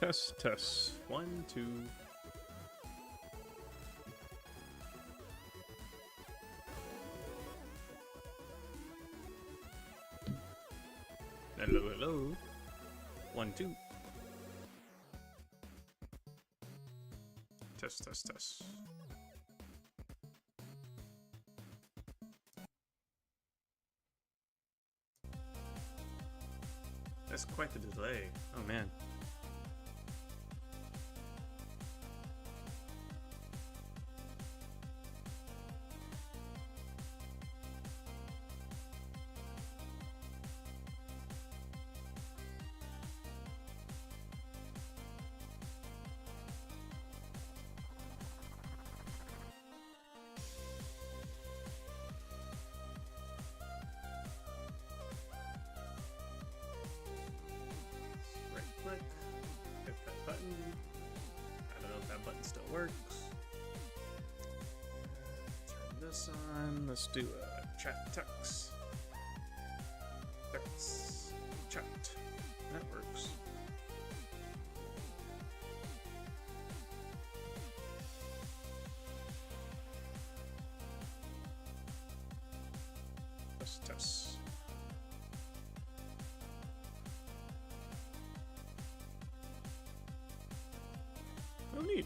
Test, test. 1, 2. Hello, hello. 1, 2. Test, test, test. That's quite the delay. Oh man. Click, hit that button. I don't know if that button still works. Turn this on. Let's do a chat text. Text. Chat. That works. Test, test. Oh, neat.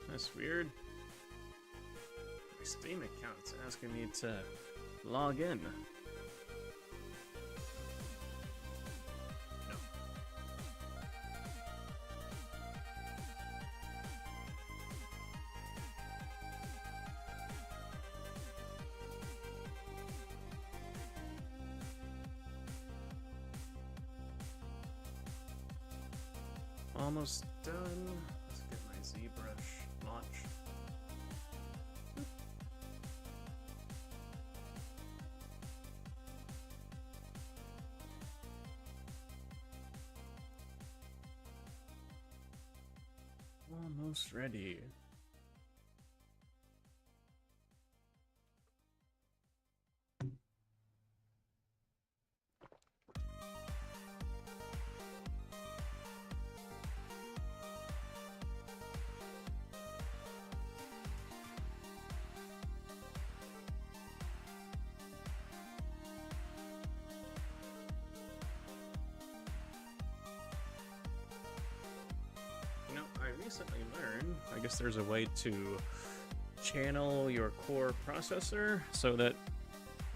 That's weird. My Steam account's asking me to log in. No. Almost done. Let's get my Zbrush launch. Almost ready. I recently learned, I guess there's a way to channel your core processor so that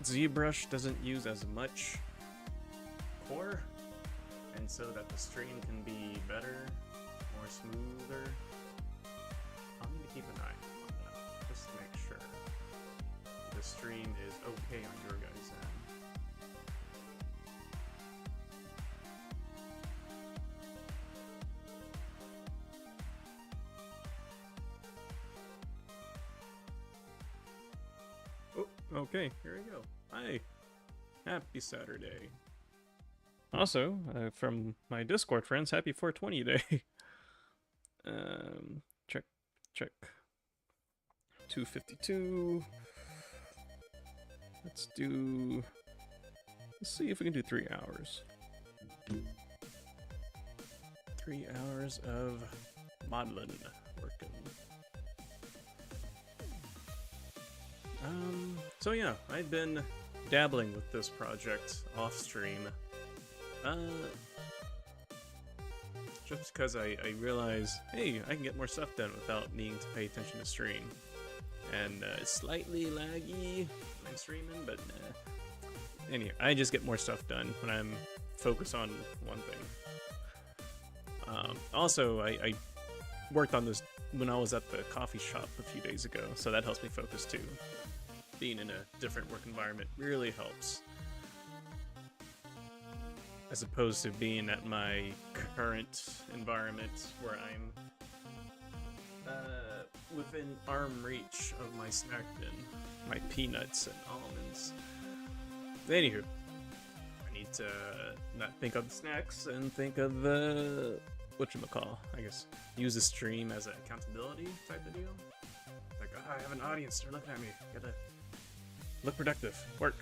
Zbrush doesn't use as much core, and so that the stream can be better, more smoother. I'll need to keep an eye on that, just to make sure the stream is okay on your guys' end. Okay, here we go. Hi. Happy Saturday. Also, from my Discord friends, happy 420 day. Check. 252. Let's see if we can do 3 hours. 3 hours of modeling working. So yeah, I've been dabbling with this project off stream. Just because I realized, hey, I can get more stuff done without needing to pay attention to stream. And it's slightly laggy when I'm streaming, but anyway, I just get more stuff done when I'm focused on one thing. Also, I worked on this when I was at the coffee shop a few days ago, so that helps me focus too. Being in a different work environment really helps. As opposed to being at my current environment where I'm within arm reach of my snack bin, my peanuts and almonds. Anywho, I need to not think of the snacks and think of the whatchamacall, I guess. Use the stream as an accountability type of deal. Like, oh, I have an audience, they're looking at me. Gotta look productive. Work.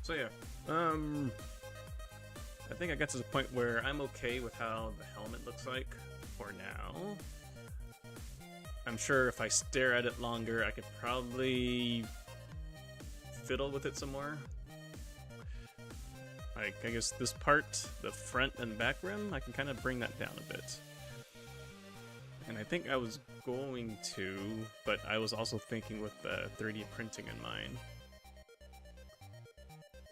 So yeah. I think I got to the point where I'm okay with how the helmet looks like for now. I'm sure if I stare at it longer, I could probably fiddle with it some more. Like, I guess this part, the front and back rim, I can kind of bring that down a bit. And I think I was going to, but I was also thinking with the 3D printing in mind.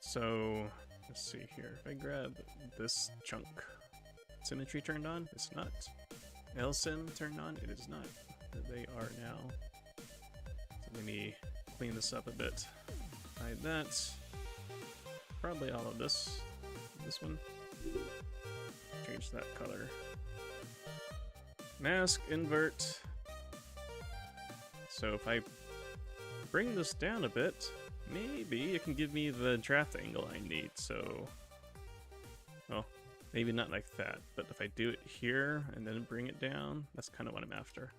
So, let's see here. If I grab this chunk, symmetry turned on? It's not. LSIM turned on? It is not. They are now. So let me clean this up a bit. Hide that. Probably all of this. This one. Change that color. Mask, invert. So if I bring this down a bit, maybe it can give me the draft angle I need, so... Well, maybe not like that, but if I do it here and then bring it down, that's kind of what I'm after.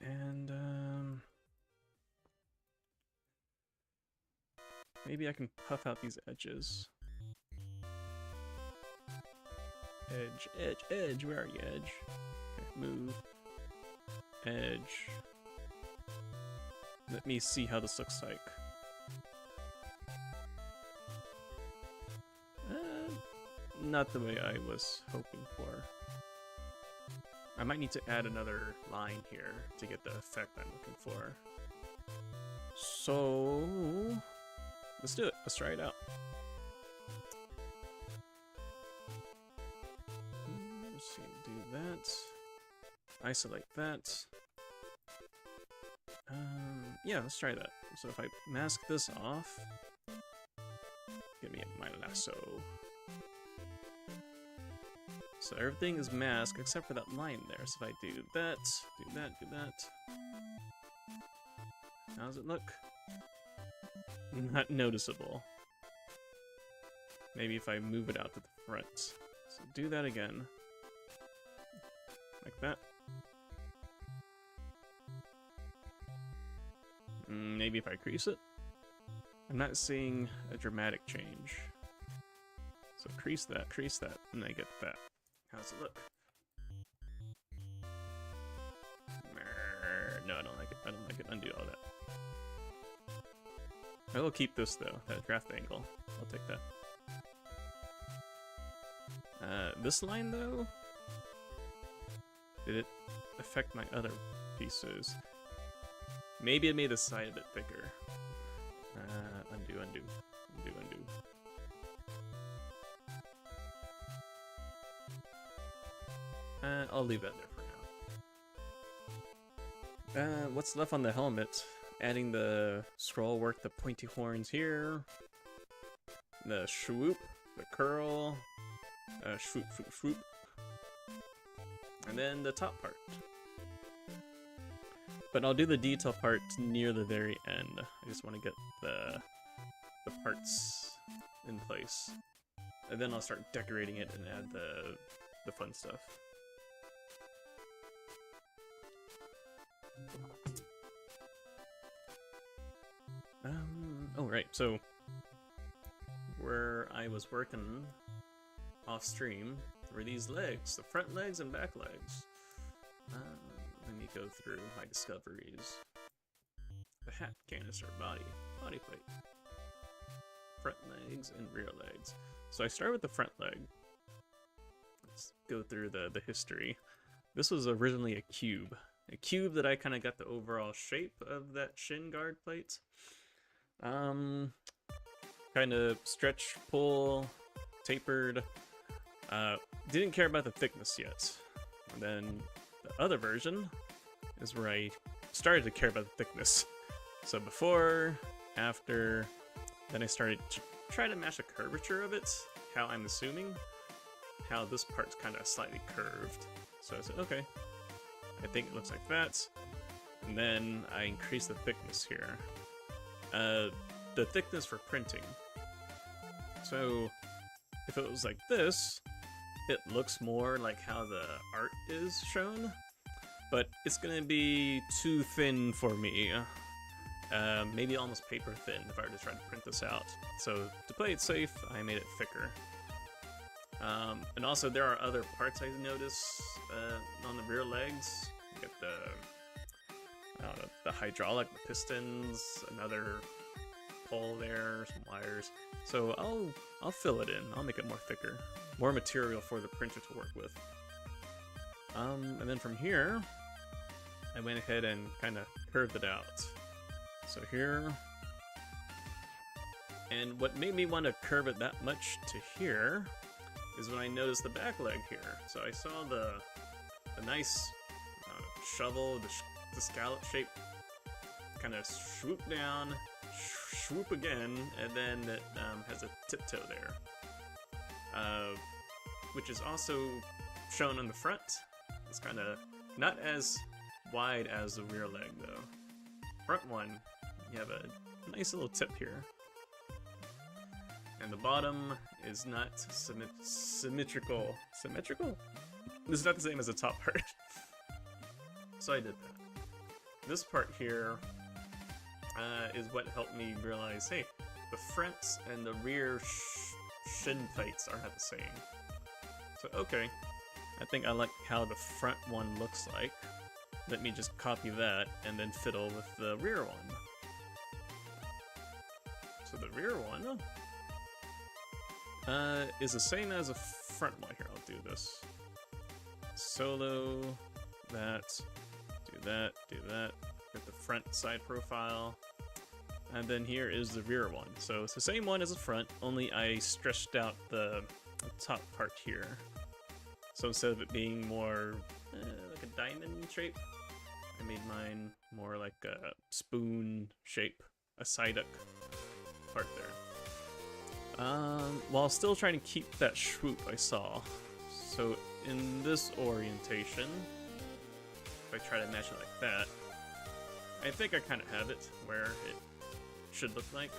And, maybe I can puff out these edges. Edge, edge, edge, where are you, edge? Okay, move. Edge. Let me see how this looks like. Not the way I was hoping for. I might need to add another line here to get the effect I'm looking for. So, let's do it. Let's try it out. Let's see, do that. Isolate that. Yeah, let's try that. So if I mask this off, give me my lasso. So everything is masked except for that line there. So if I do that, do that, do that. How does it look? Not noticeable. Maybe if I move it out to the front. So do that again. Like that. Maybe if I crease it. I'm not seeing a dramatic change. So crease that, and I get that. How's it look? No, I don't like it. I don't like it. Undo all that. I will keep this though, that draft angle. I'll take that. This line though? Did it affect my other pieces? Maybe it made the side a bit thicker. Undo, undo, undo, undo. I'll leave that there for now. What's left on the helmet? Adding the scroll work, the pointy horns here. The swoop, the curl. Swoop, swoop, swoop. And then the top part. But I'll do the detail part near the very end. I just want to get the parts in place. And then I'll start decorating it and add the fun stuff. Oh right, so where I was working off stream were these legs, the front legs and back legs. Let me go through my discoveries. The hat, canister, body plate, front legs, and rear legs. So I start with the front leg. Let's go through the history. This was originally a cube that I kind of got the overall shape of that shin guard plate. Kind of stretch, pull, tapered, Didn't care about the thickness yet. And then the other version is where I started to care about the thickness. So before, after, then I started to try to match the curvature of it, how I'm assuming how this part's kind of slightly curved. So I said, okay, I think it looks like that. And then I increased the thickness here. The thickness for printing. So if it was like this, it looks more like how the art is shown, but it's gonna be too thin for me. Maybe almost paper thin if I were to try to print this out. So to play it safe, I made it thicker. And also there are other parts I noticed on the rear legs. You get I don't know, the hydraulic, the pistons, another pole there, some wires. So I'll fill it in. I'll make it more thicker, more material for the printer to work with. And then from here, I went ahead and kind of curved it out. So here, and what made me want to curve it that much to here is when I noticed the back leg here. So I saw the nice shovel, the scallop shape kind of swoop down, swoop again, and then it has a tiptoe there, which is also shown on the front. It's kind of not as wide as the rear leg though. Front one, you have a nice little tip here, and the bottom is not symmetrical. Symmetrical? This is not the same as the top part. So I did that. This part here is what helped me realize, hey, the front and the rear shin plates are not the same. So okay, I think I like how the front one looks like. Let me just copy that and then fiddle with the rear one. So the rear one is the same as the front one. Here, I'll do this. Solo, that, do that, get the front side profile, and then here is the rear one. So it's the same one as the front, only I stretched out the top part here. So instead of it being more like a diamond shape, I made mine more like a spoon shape, a Psyduck part there. While still trying to keep that swoop I saw. So in this orientation, if I try to match it like that, I think I kind of have it where it should look like.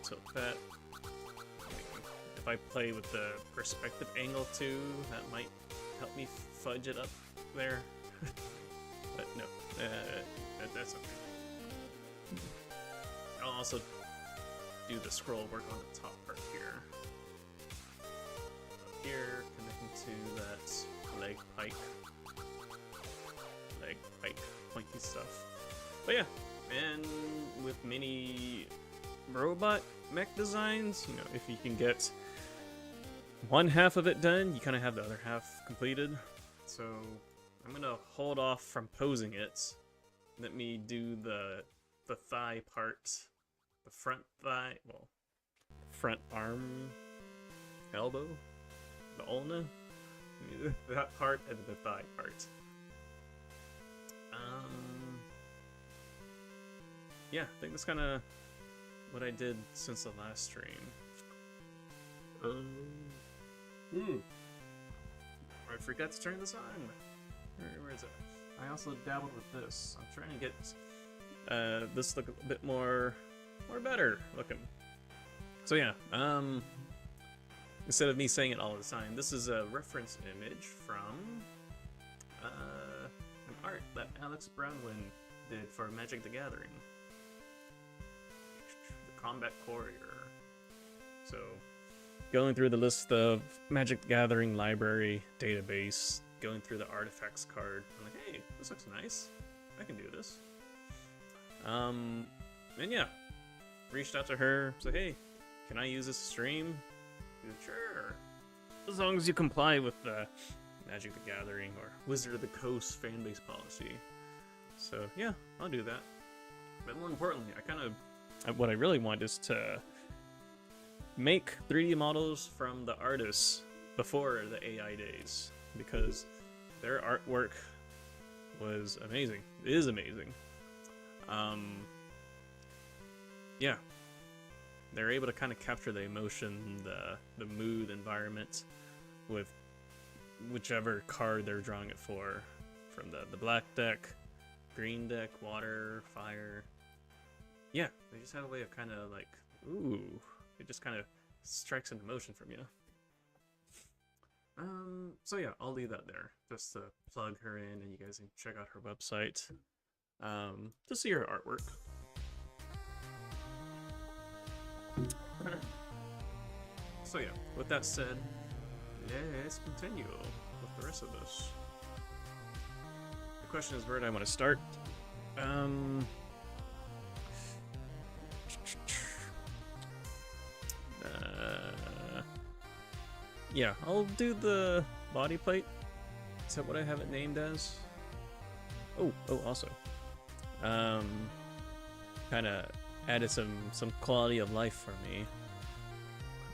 Tilt that. If I play with the perspective angle too, that might help me fudge it up there. But no, that's okay. I'll also do the scroll work on the top part here. Up here, connecting to that leg pike, pointy stuff. But yeah, and with many robot mech designs, you know, if you can get one half of it done, you kind of have the other half completed. So I'm gonna hold off from posing it. Let me do the thigh part, the front thigh, well, front arm, elbow, the ulna, that part, and the thigh part. Yeah, I think that's kind of what I did since the last stream. I forgot to turn this on. Where is it? I also dabbled with this. I'm trying to get this look a bit more better looking. So yeah, instead of me saying it all the time, this is a reference image from an art that Alex Brownwin did for Magic the Gathering. The Combat Courier. So, going through the list of Magic the Gathering library database, going through the artifacts card, I'm like, hey, this looks nice. I can do this. And yeah, reached out to her, said, hey, can I use this stream? She said, sure. As long as you comply with the Magic the Gathering or Wizard of the Coast fanbase policy. So yeah, I'll do that. But more importantly, what I really want is to make 3D models from the artists before the AI days, because their artwork was amazing. It is amazing. Yeah, they're able to kind of capture the emotion, the mood, environment with whichever card they're drawing it for, from the black deck, green deck, water, fire. Yeah, they just had a way of kind of like, ooh, it just kind of strikes an emotion from you. So yeah, I'll leave that there just to plug her in, and you guys can check out her website to see her artwork. So yeah, with that said, let's continue with the rest of this. The question is, where do I want to start? Yeah, I'll do the body plate. Is that what I have it named as? Oh, also. Kind of added some quality of life for me.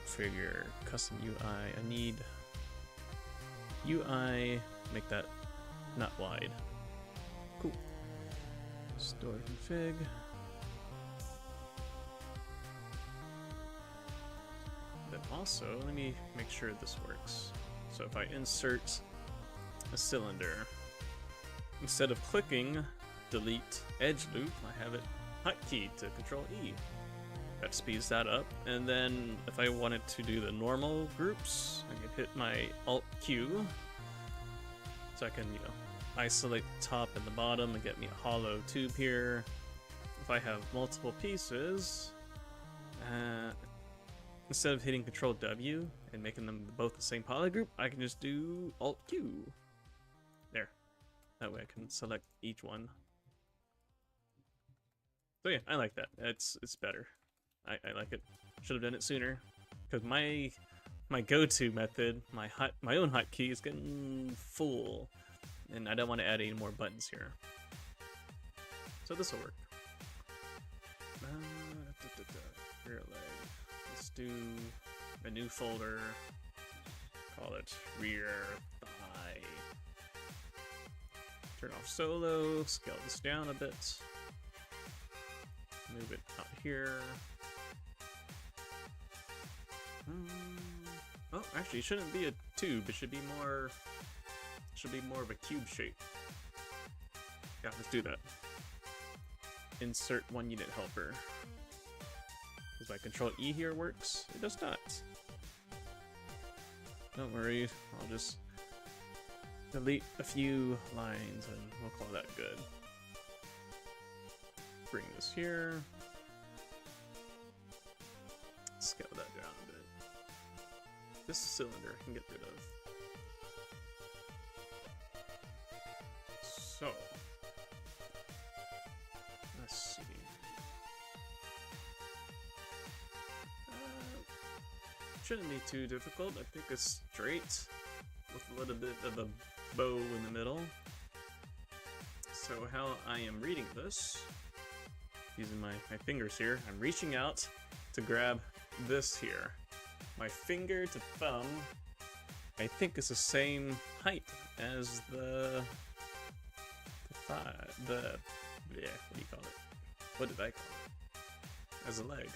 Configure custom UI. I need UI, make that not wide. Cool. Store config. Then also, let me make sure this works. So if I insert a cylinder, instead of clicking delete edge loop, I have it hotkey to Control E. That speeds that up. And then if I wanted to do the normal groups, I can hit my Alt Q, so I can, you know, isolate the top and the bottom and get me a hollow tube here. If I have multiple pieces, instead of hitting Control W and making them both the same poly group, I can just do Alt Q. There. That way I can select each one. So yeah, I like that. It's better. I like it. Should have done it sooner, because my go-to method, my own hotkey, is getting full, and I don't want to add any more buttons here. So this will work. Rear leg. Let's do a new folder. Call it rear thigh. Turn off solo. Scale this down a bit. Move it out here. Oh, actually, it shouldn't be a tube. It should be more of a cube shape. Yeah, let's do that. Insert 1 unit helper. Does my Control E here works? It does not. Don't worry, I'll just delete a few lines and we'll call that good. Bring this here. Scale that down a bit. This cylinder I can get rid of. So, let's see. Shouldn't be too difficult. I think it's straight with a little bit of a bow in the middle. So how I am reading this, using my fingers here, I'm reaching out to grab this here. My finger to thumb, I think, is the same height as the thigh, yeah, what do you call it? What did I call it? As a leg.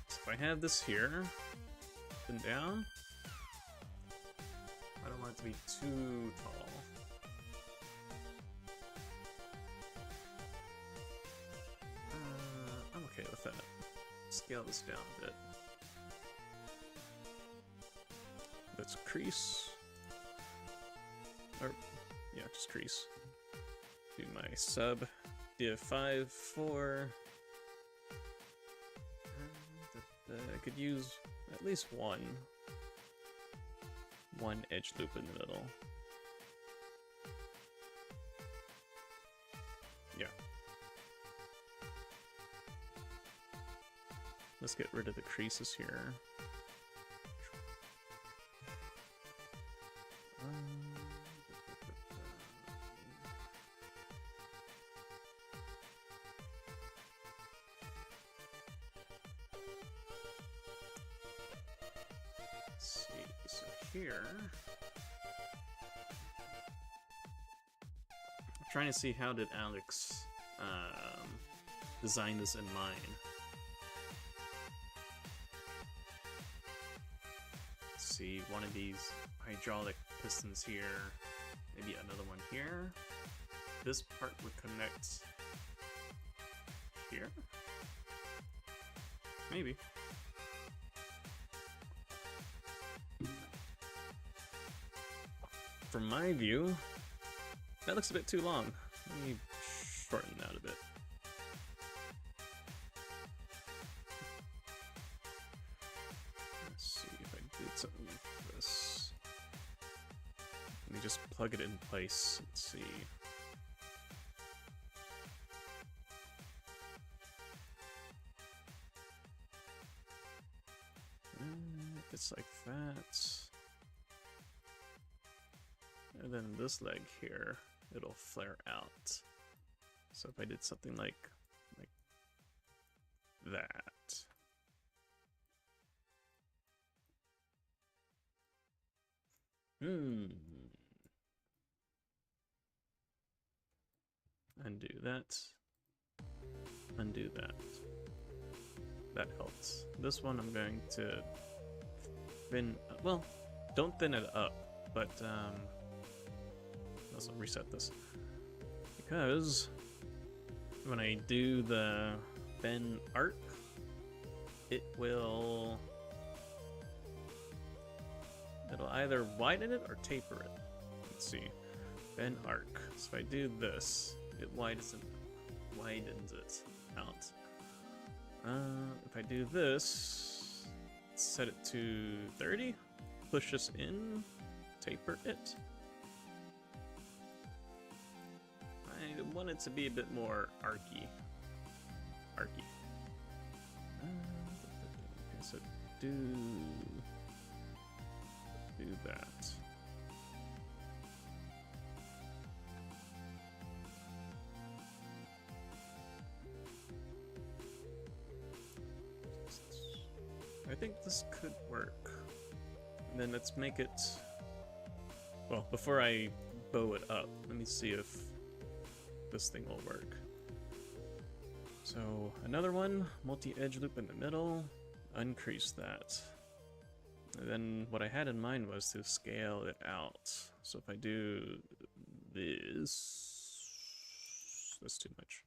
So if I have this here, up and down, I don't want it to be too tall. I'm okay with that. Scale this down a bit. Let's crease. Or, yeah, just crease. Do my sub div 5, 4. I could use at least one edge loop in the middle. Yeah. Let's get rid of the creases here. see, so here... I'm trying to see how did Alex design this in mind. Let's see, one of these hydraulic pistons here, maybe another one here. This part would connect here? Maybe. From my view, that looks a bit too long. Let me shorten that a bit. Let's see if I did something with this. Let me just plug it in place. Let's see. If it's like that. And then this leg here, it'll flare out. So if I did something like that. Undo that. Undo that. That helps. This one I'm going to thin, well, don't thin it up, but let's reset this. Because when I do the bend arc, it'll either widen it or taper it. Let's see. Bend arc. So if I do this, it widens it out. If I do this, set it to 30, push this in, taper it. I want it to be a bit more archy. Okay, so do that. I think this could work. And then let's make it... Well, before I bow it up, let me see if this thing will work. So, another one, multi-edge loop in the middle, uncrease that. And then what I had in mind was to scale it out. So if I do this... That's too much.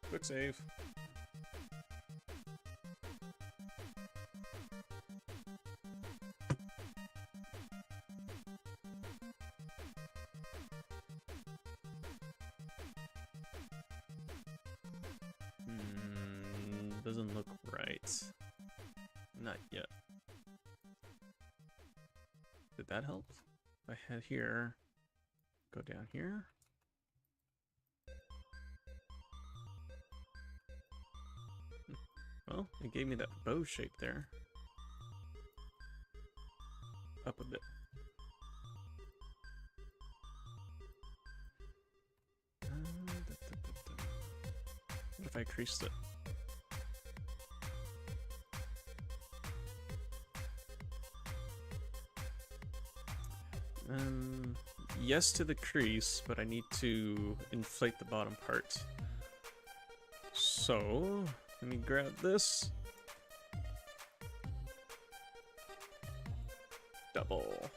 Quick save. Doesn't look right. Not yet. Did that help? If I head here, go down here. Well, it gave me that bow shape there. Up a bit. What if I creased it? Yes to the crease, but I need to inflate the bottom part. So, let me grab this. Double.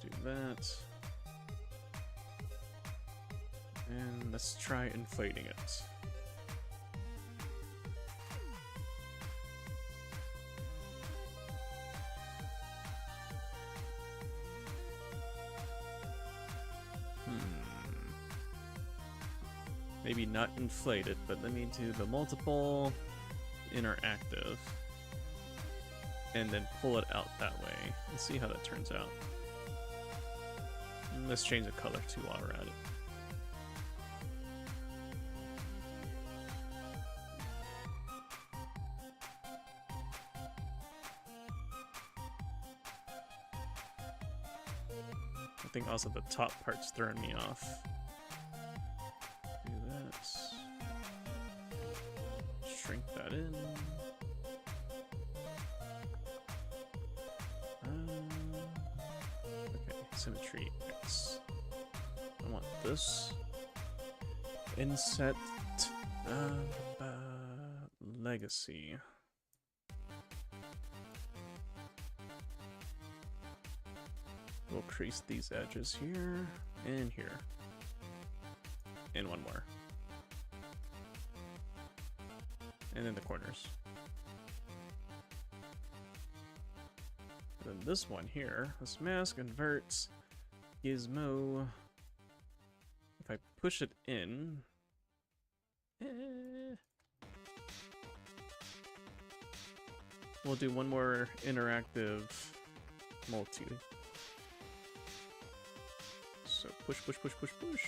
Do that. And let's try inflating it. Maybe not inflated, but let me do the multiple interactive and then pull it out that way and see how that turns out. And let's change the color too while we're at it. I think also the top part's throwing me off. Do that. Shrink that in. Okay, symmetry X. I want this. Inset legacy. We'll crease these edges here and here. And one more. And then the corners. And then this one here, this mask inverts gizmo. If I push it in, we'll do one more interactive multi. So push, push, push, push, push.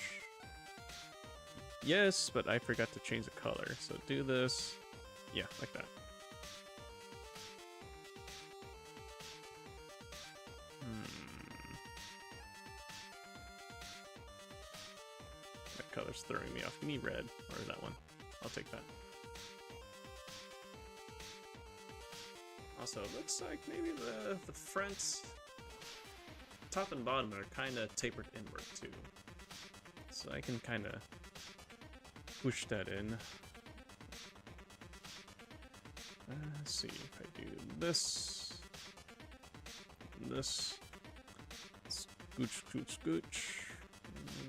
Yes, but I forgot to change the color. So do this. Yeah, like that. That color's throwing me off. Give me red, or that one. I'll take that. Also, it looks like maybe the fronts, top and bottom, are kind of tapered inward too. So I can kind of push that in. Let's see if I do this, scooch, scooch, scooch.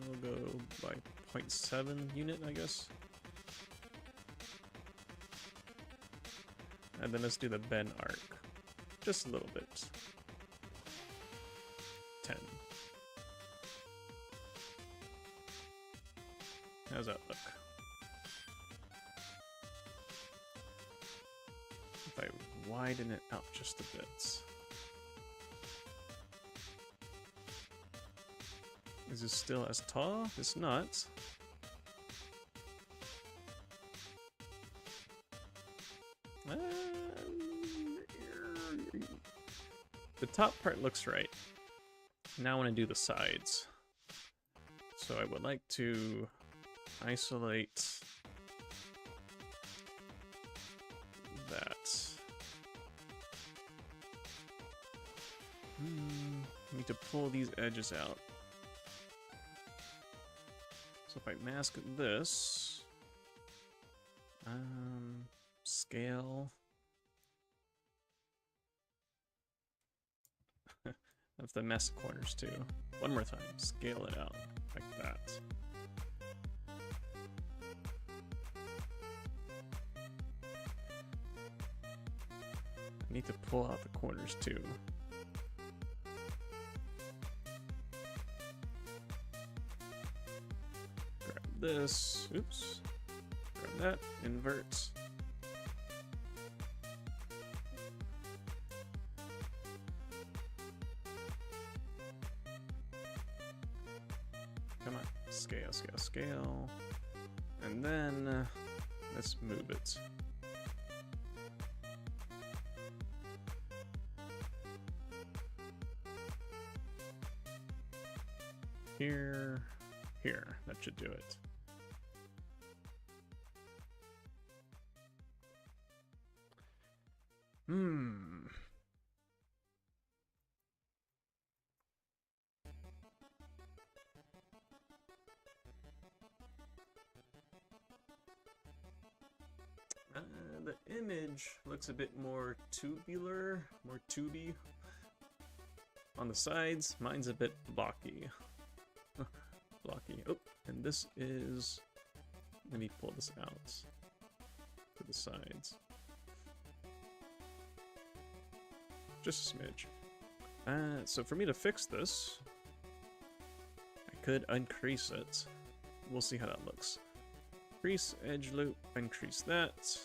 We'll go by 0.7 unit, I guess. And then let's do the bend arc, just a little bit. 10. How's that look? If I widen it out just a bit. Is this still as tall? It's not. The top part looks right. Now I want to do the sides. So I would like to isolate that. I need to pull these edges out. So if I mask this, scale. Of the mess corners too. One more time, scale it out like that. I need to pull out the corners too. Grab this, oops. Grab that, invert. Come on, scale, scale, scale. And then let's move it. Here, here, that should do it. The image looks a bit more tubular, more tubey on the sides. Mine's a bit blocky. Blocky. Oh, and this is... Let me pull this out to the sides. Just a smidge. So for me to fix this, I could uncrease it. We'll see how that looks. Crease, edge loop, uncrease that.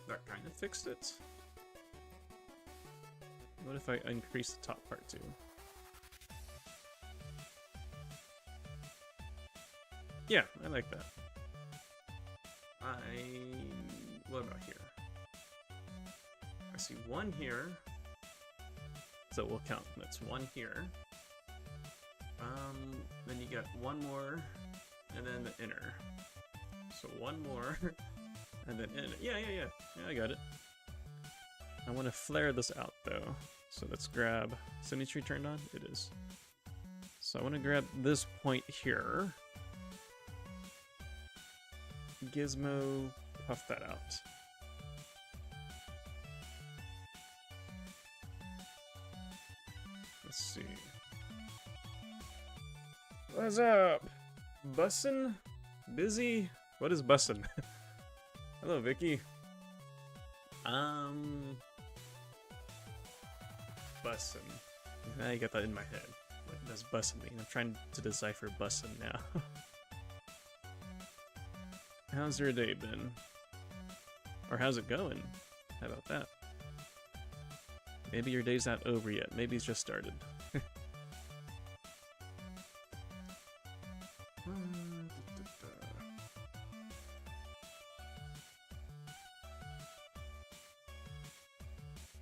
That kind of fixed it. What if I uncrease the top part too? Yeah, I like that. What about here? I see one here. So we'll count. That's one here. Then you got one more, and then the inner. So one more, and then inner. Yeah, I got it. I want to flare this out though. So let's grab symmetry turned on. It is. So I want to grab this point here. Gizmo, puff that out. Let's see. What's up? Bussin'? Busy? What is bussin'? Hello, Vicky. Bussin'. Now you got that in my head. What does bussin' mean? I'm trying to decipher bussin' now. How's your day been? Or how's it going? How about that? Maybe your day's not over yet. Maybe it's just started.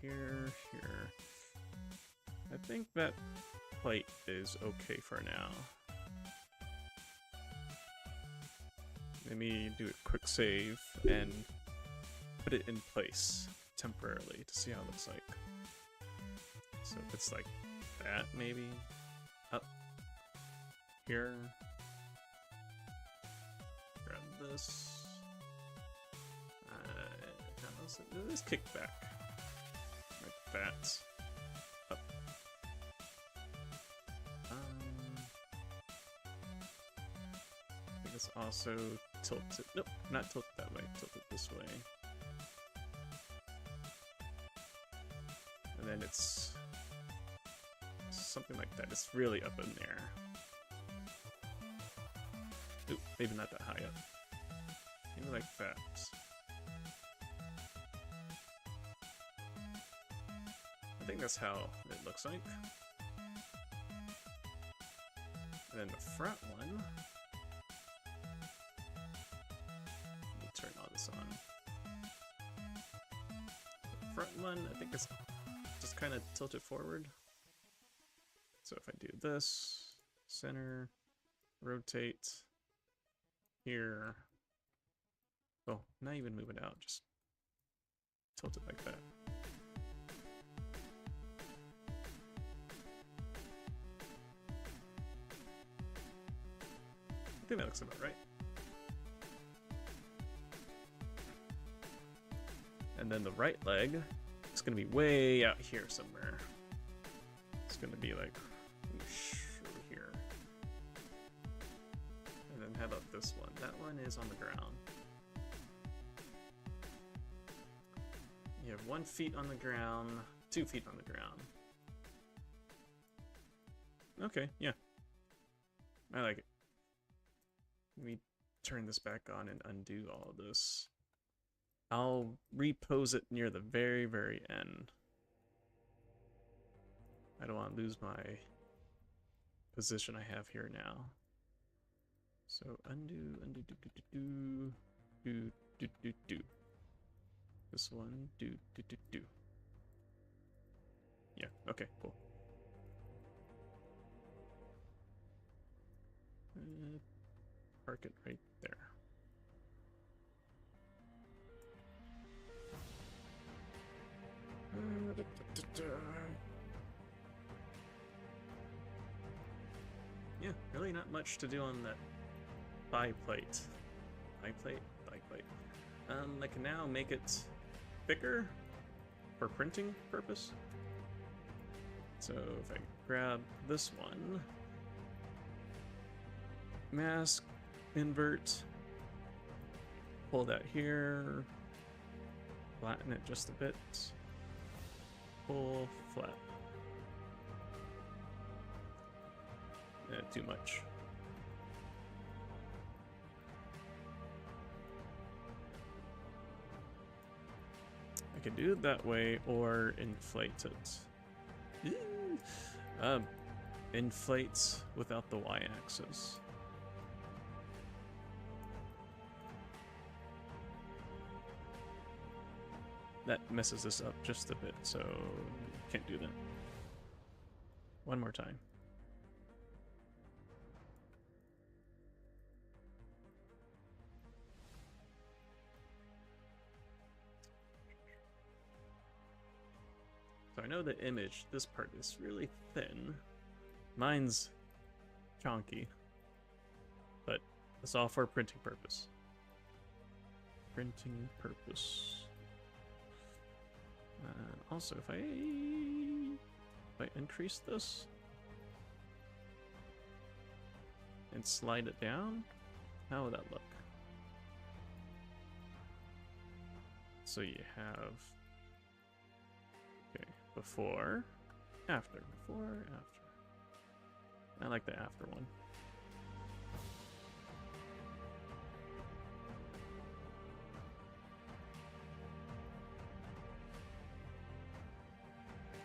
Here. I think that plate is okay for now. Let me do a quick save and put it in place temporarily to see how it looks like. So if it's like that, maybe up here, grab this. How else? This kick back like that. Up. I think it's also tilted. Nope, not tilted that way. Tilted this way. And then it's something like that. It's really up in there. Ooh, maybe not that high up. Maybe like that. I think that's how it looks like. And then the front one. Let me turn all this on. The front one, I think it's just kind of tilt it forward. So if I do this, center, rotate, here. Oh, not even move it out, just tilt it like that. I think that looks about right. And then the right leg is going to be way out here somewhere. It's going to be like over here. And then how about this one? That one is on the ground. You have 1 foot on the ground, 2 feet on the ground. Okay, yeah. I like it. Let me turn this back on and undo all of this. I'll repose it near the very, very end. I don't want to lose my position I have here now. So undo, do. This one, do. Yeah, okay, cool. Park it right there. Yeah, really not much to do on that biplate. Biplate? I can now make it thicker for printing purpose. So if I grab this one, mask, invert, pull that here, flatten it just a bit, pull, flat. Too much. I can do it that way or inflate it. Inflates without the y-axis. That messes this up just a bit, so can't do that. One more time. So I know the image, this part is really thin. Mine's chonky. But it's all for printing purpose. Printing purpose. Also, if I increase this and slide it down, how would that look? So you have before, after, before, after. I like the after one.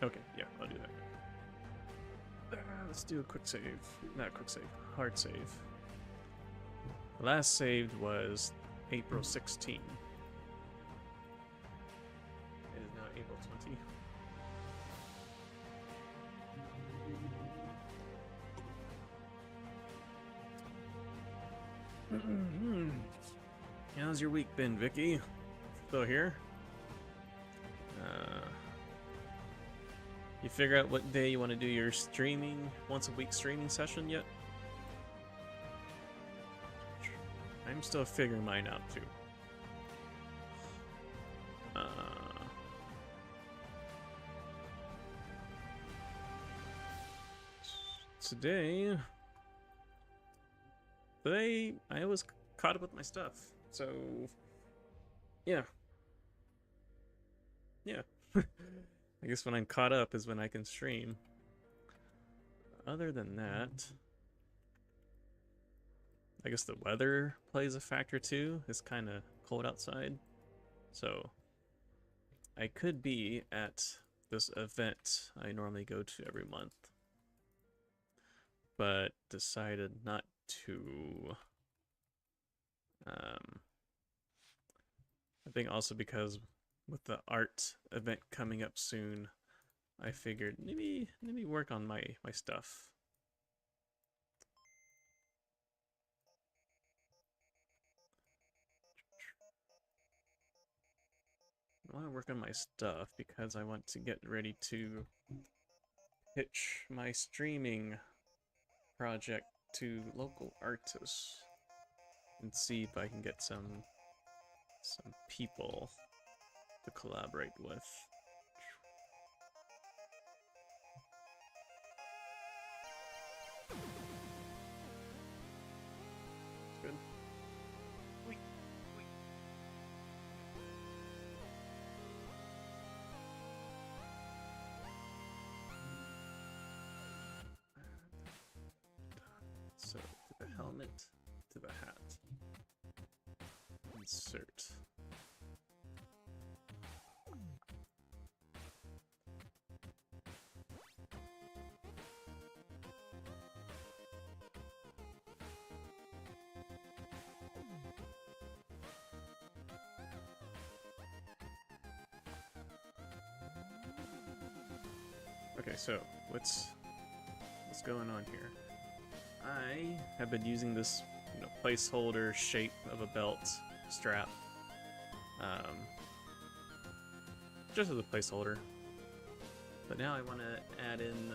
Okay, yeah, I'll do that. Let's do a quick save. Not quick save, hard save. The last saved was April 16. It is now April 20. How's your week been, Vicky? Still here? You figure out what day you want to do your streaming, once a week streaming session yet? I'm still figuring mine out too. Today I was caught up with my stuff, so yeah. I guess when I'm caught up is when I can stream. Other than that, I guess the weather plays a factor too. It's kind of cold outside, so I could be at this event I normally go to every month, but decided not to. I think also because with the art event coming up soon, I figured maybe work on my stuff. I want to work on my stuff because I want to get ready to pitch my streaming project to local artists and see if I can get some people to collaborate with. Good. Wait. So, to the helmet, to the hat. Insert. Okay, so what's going on here? I have been using this, placeholder shape of a belt strap, just as a placeholder. But now I want to add in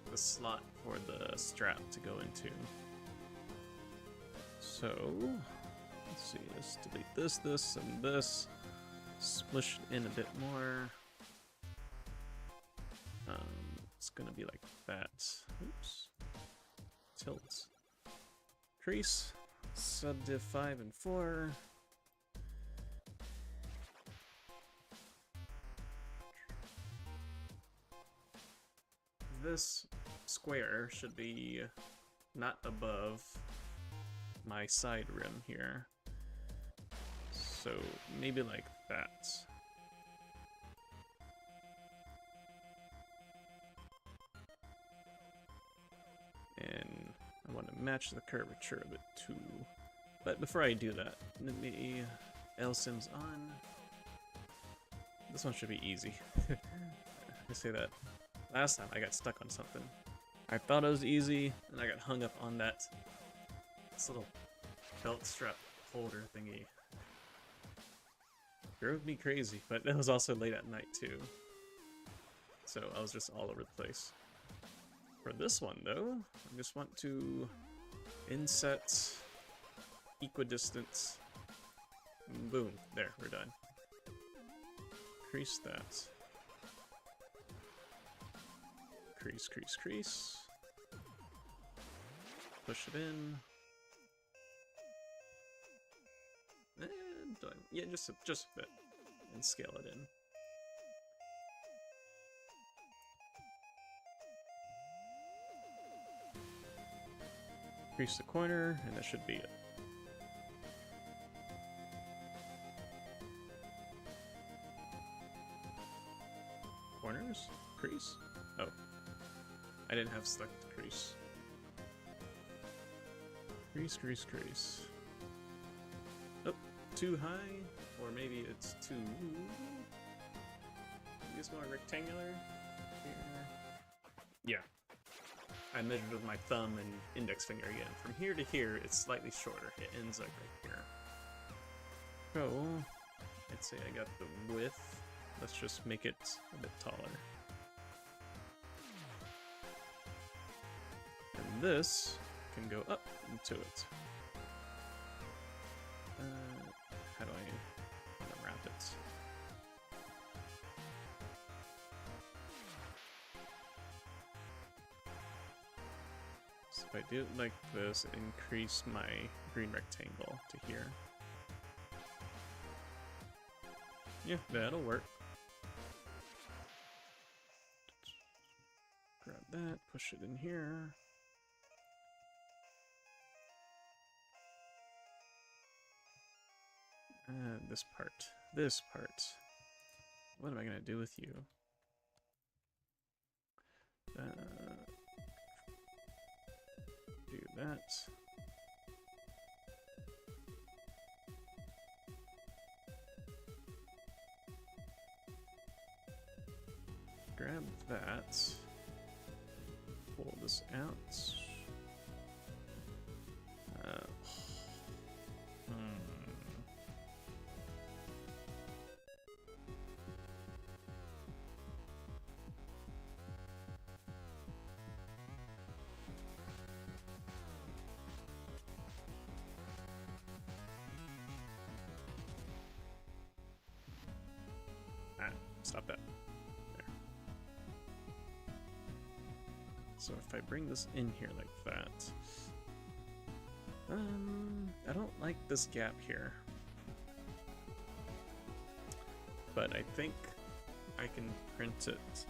the slot for the strap to go into. So let's see. Let's delete this, and this. Splish it in a bit more. It's gonna be like that. Oops. Tilt. Crease. Subdiv 5 and 4. This square should be not above my side rim here. So maybe like that. And I want to match the curvature of it too. But before I do that, let me LSIMs on. This one should be easy. I say that last time I got stuck on something. I thought it was easy, and I got hung up on this little belt strap holder thingy. Drove me crazy, but it was also late at night too. So I was just all over the place. For this one though, I just want to inset, equidistance, boom, there, we're done. Crease that. Crease, crease, crease. Push it in. And yeah, just a bit, and scale it in. Crease the corner, and that should be it. Corners? Crease? Oh. I didn't have select crease. Crease, crease, crease. Oh, too high? Or maybe it's too... I guess more rectangular? Here. Yeah. I measured with my thumb and index finger again. From here to here, it's slightly shorter. It ends like right here. So, I'd say I got the width. Let's just make it a bit taller. And this can go up into it. How do I wrap it? So if I do it like this, increase my green rectangle to here. Yeah, that'll work. Grab that, push it in here. And this part. This part. What am I gonna do with you? Do that. Grab that. Pull this out. Stop that. There. So if I bring this in here like that, I don't like this gap here, but I think I can print it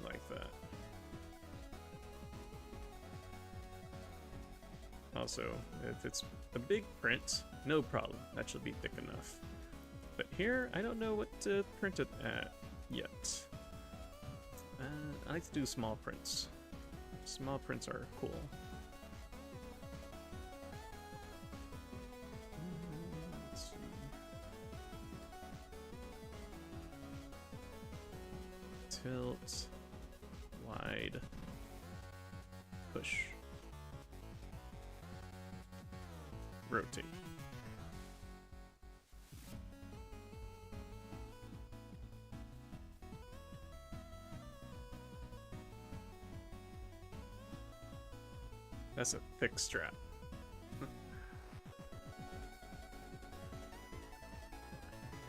like that. Also, if it's a big print, no problem. That should be thick enough. But here, I don't know what to print it at yet. I like to do small prints. Small prints are cool. Let's see. Tilt, wide, push, rotate. That's a thick strap.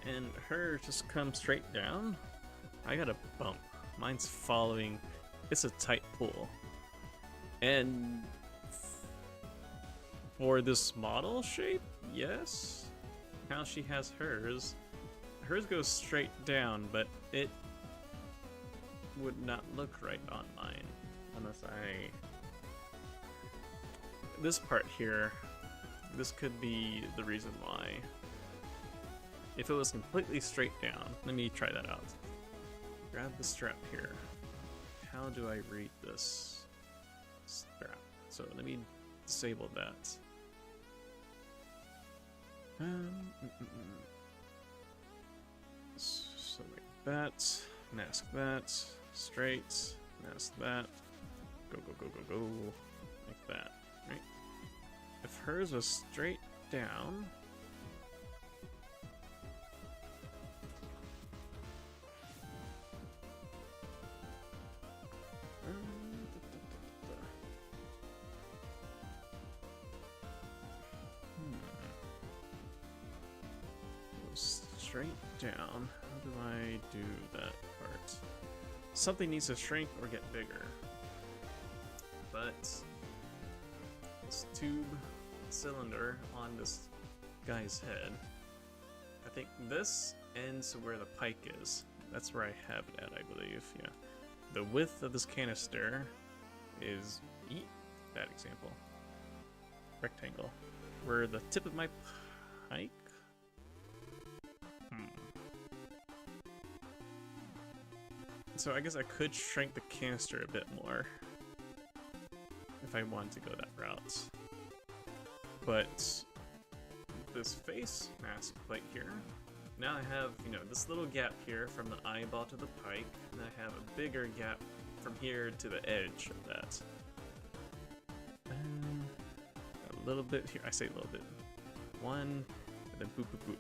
And her just comes straight down. I got a bump. Mine's following. It's a tight pull. And for this model shape, yes. How she has hers. Hers goes straight down, but it would not look right on mine. Unless I... This part here, this could be the reason why. If it was completely straight down, let me try that out. Grab the strap here. How do I read this strap? So let me disable that. So like that, mask that, straight, mask that, Go, go, go, go, go. Like that, right? If hers was straight down... Straight down. How do I do that part? Something needs to shrink or get bigger. But this tube cylinder on this guy's head, I think this ends where the pike is. That's where I have it at, I believe. Yeah. The width of this canister is bad example. Rectangle. Where the tip of my pike. So I guess I could shrink the canister a bit more if I wanted to go that route. But this face mask plate here, now I have, you know, this little gap here from the eyeball to the pike, and I have a bigger gap from here to the edge of that. A little bit here, I say a little bit. One, and then boop, boop, boop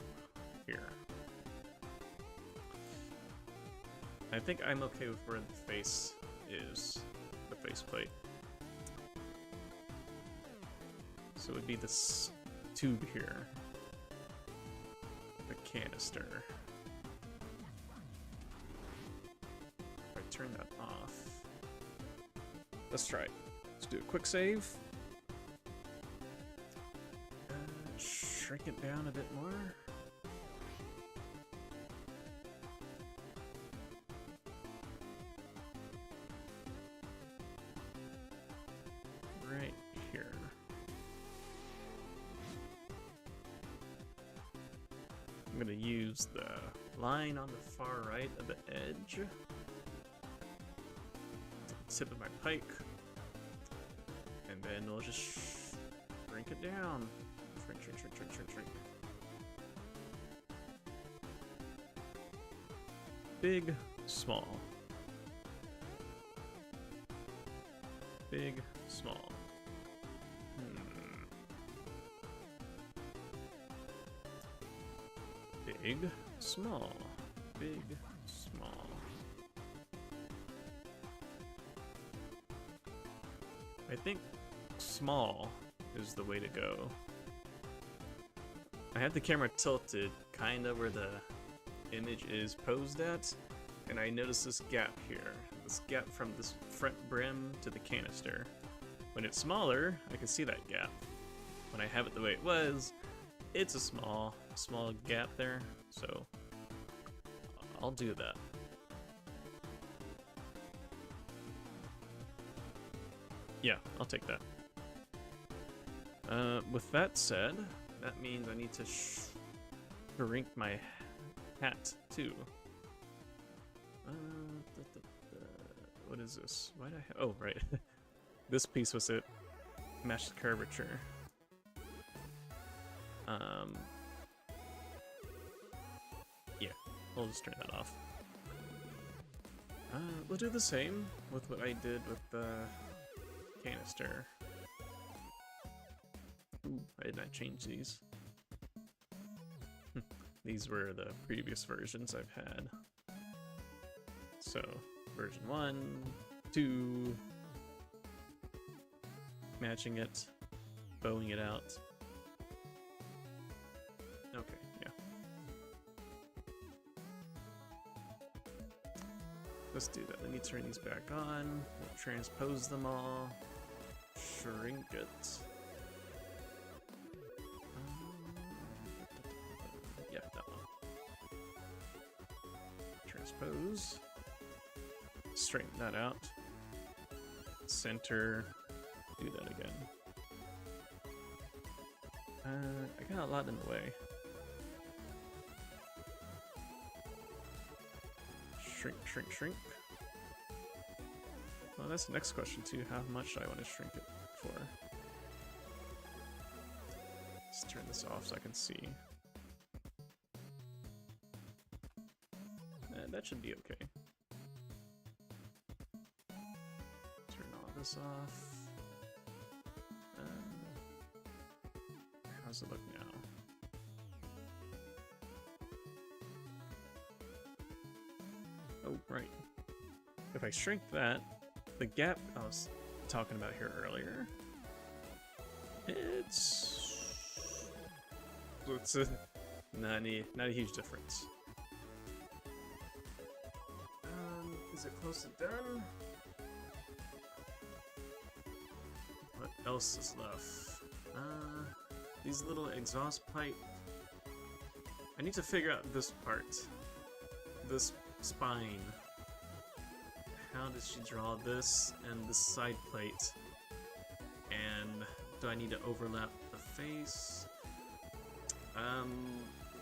here. I think I'm okay with where the face is, the faceplate. So it would be this tube here, the canister. If I turn that off, let's try it. Let's do a quick save. Shrink it down a bit more. Right here. I'm going to use the line on the far right of the edge. Tip of my pike. And then we'll just shrink it down. Shrink, shrink, shrink, shrink, shrink, shrink. Big, small. Big, small. Big, small. Big, small. I think small is the way to go. I have the camera tilted kind of where the image is posed at, and I notice this gap here. This gap from this front brim to the canister. When it's smaller, I can see that gap. When I have it the way it was, it's a small gap there, so I'll do that. Yeah, I'll take that. With that said, that means I need to shrink my hat too. What is this? Why did I have? Oh, right. This piece was it. Match the curvature. Yeah, we'll just turn that off. We'll do the same with what I did with the canister. Ooh, I did not change these. These were the previous versions I've had. So, version 1, 2, matching it, bowing it out. Okay, yeah. Let's do that. Let me turn these back on. We'll transpose them all. Shrink it. Yeah, that one. Transpose. Straighten that out. Center. Do that again. I got a lot in the way. Shrink, shrink, shrink. Well, that's the next question too. How much do I want to shrink it for? Let's turn this off so I can see. That should be okay. Turn all this this off. How's it look now? Oh, right. If I shrink that, the gap I was talking about here earlier, it's not a huge difference. Is it close to done? What else is left? These little exhaust pipe. I need to figure out this part. This spine. How does she draw this and this side plate? And do I need to overlap the face?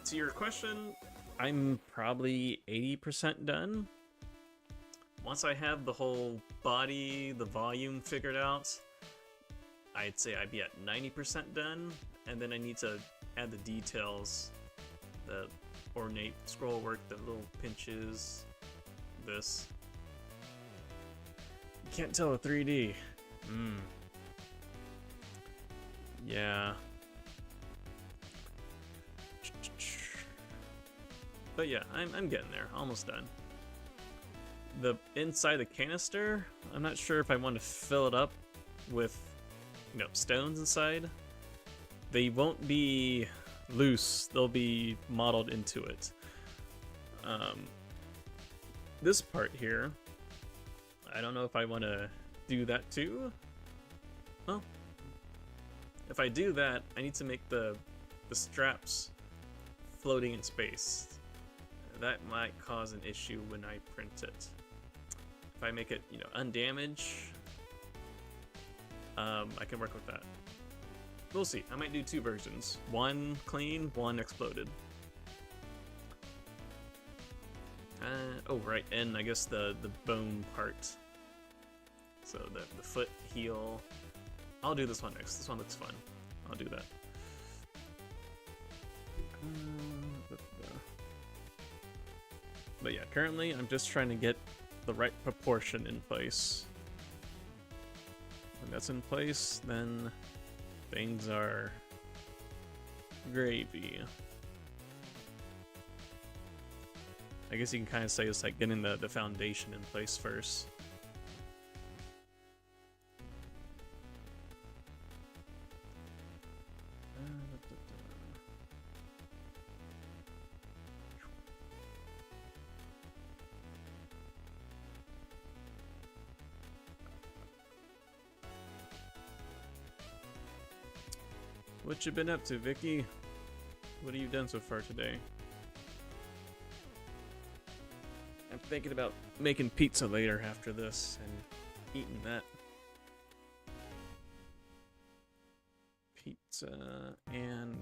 To your question, I'm probably 80% done. Once I have the whole body, the volume figured out, I'd say I'd be at 90% done, and then I need to add the details, the ornate scroll work, the little pinches, this. You can't tell a 3D. Yeah. But yeah, I'm getting there, almost done. The inside the canister, I'm not sure if I want to fill it up with, you know, stones inside. They won't be loose, they'll be modeled into it. This part here, I don't know if I want to do that too. Well, if I do that, I need to make the straps floating in space. That might cause an issue when I print it. If I make it, you know, undamaged, I can work with that. We'll see. I might do two versions. One clean, one exploded. Oh, right, and I guess the bone part. So the foot, heel. I'll do this one next. This one looks fun. I'll do that. But yeah, currently I'm just trying to get the right proportion in place. When that's in place, then things are gravy. I guess you can kind of say it's like getting the foundation in place first. What you been up to, Vicky? What have you done so far today? I'm thinking about making pizza later after this and eating that. Pizza and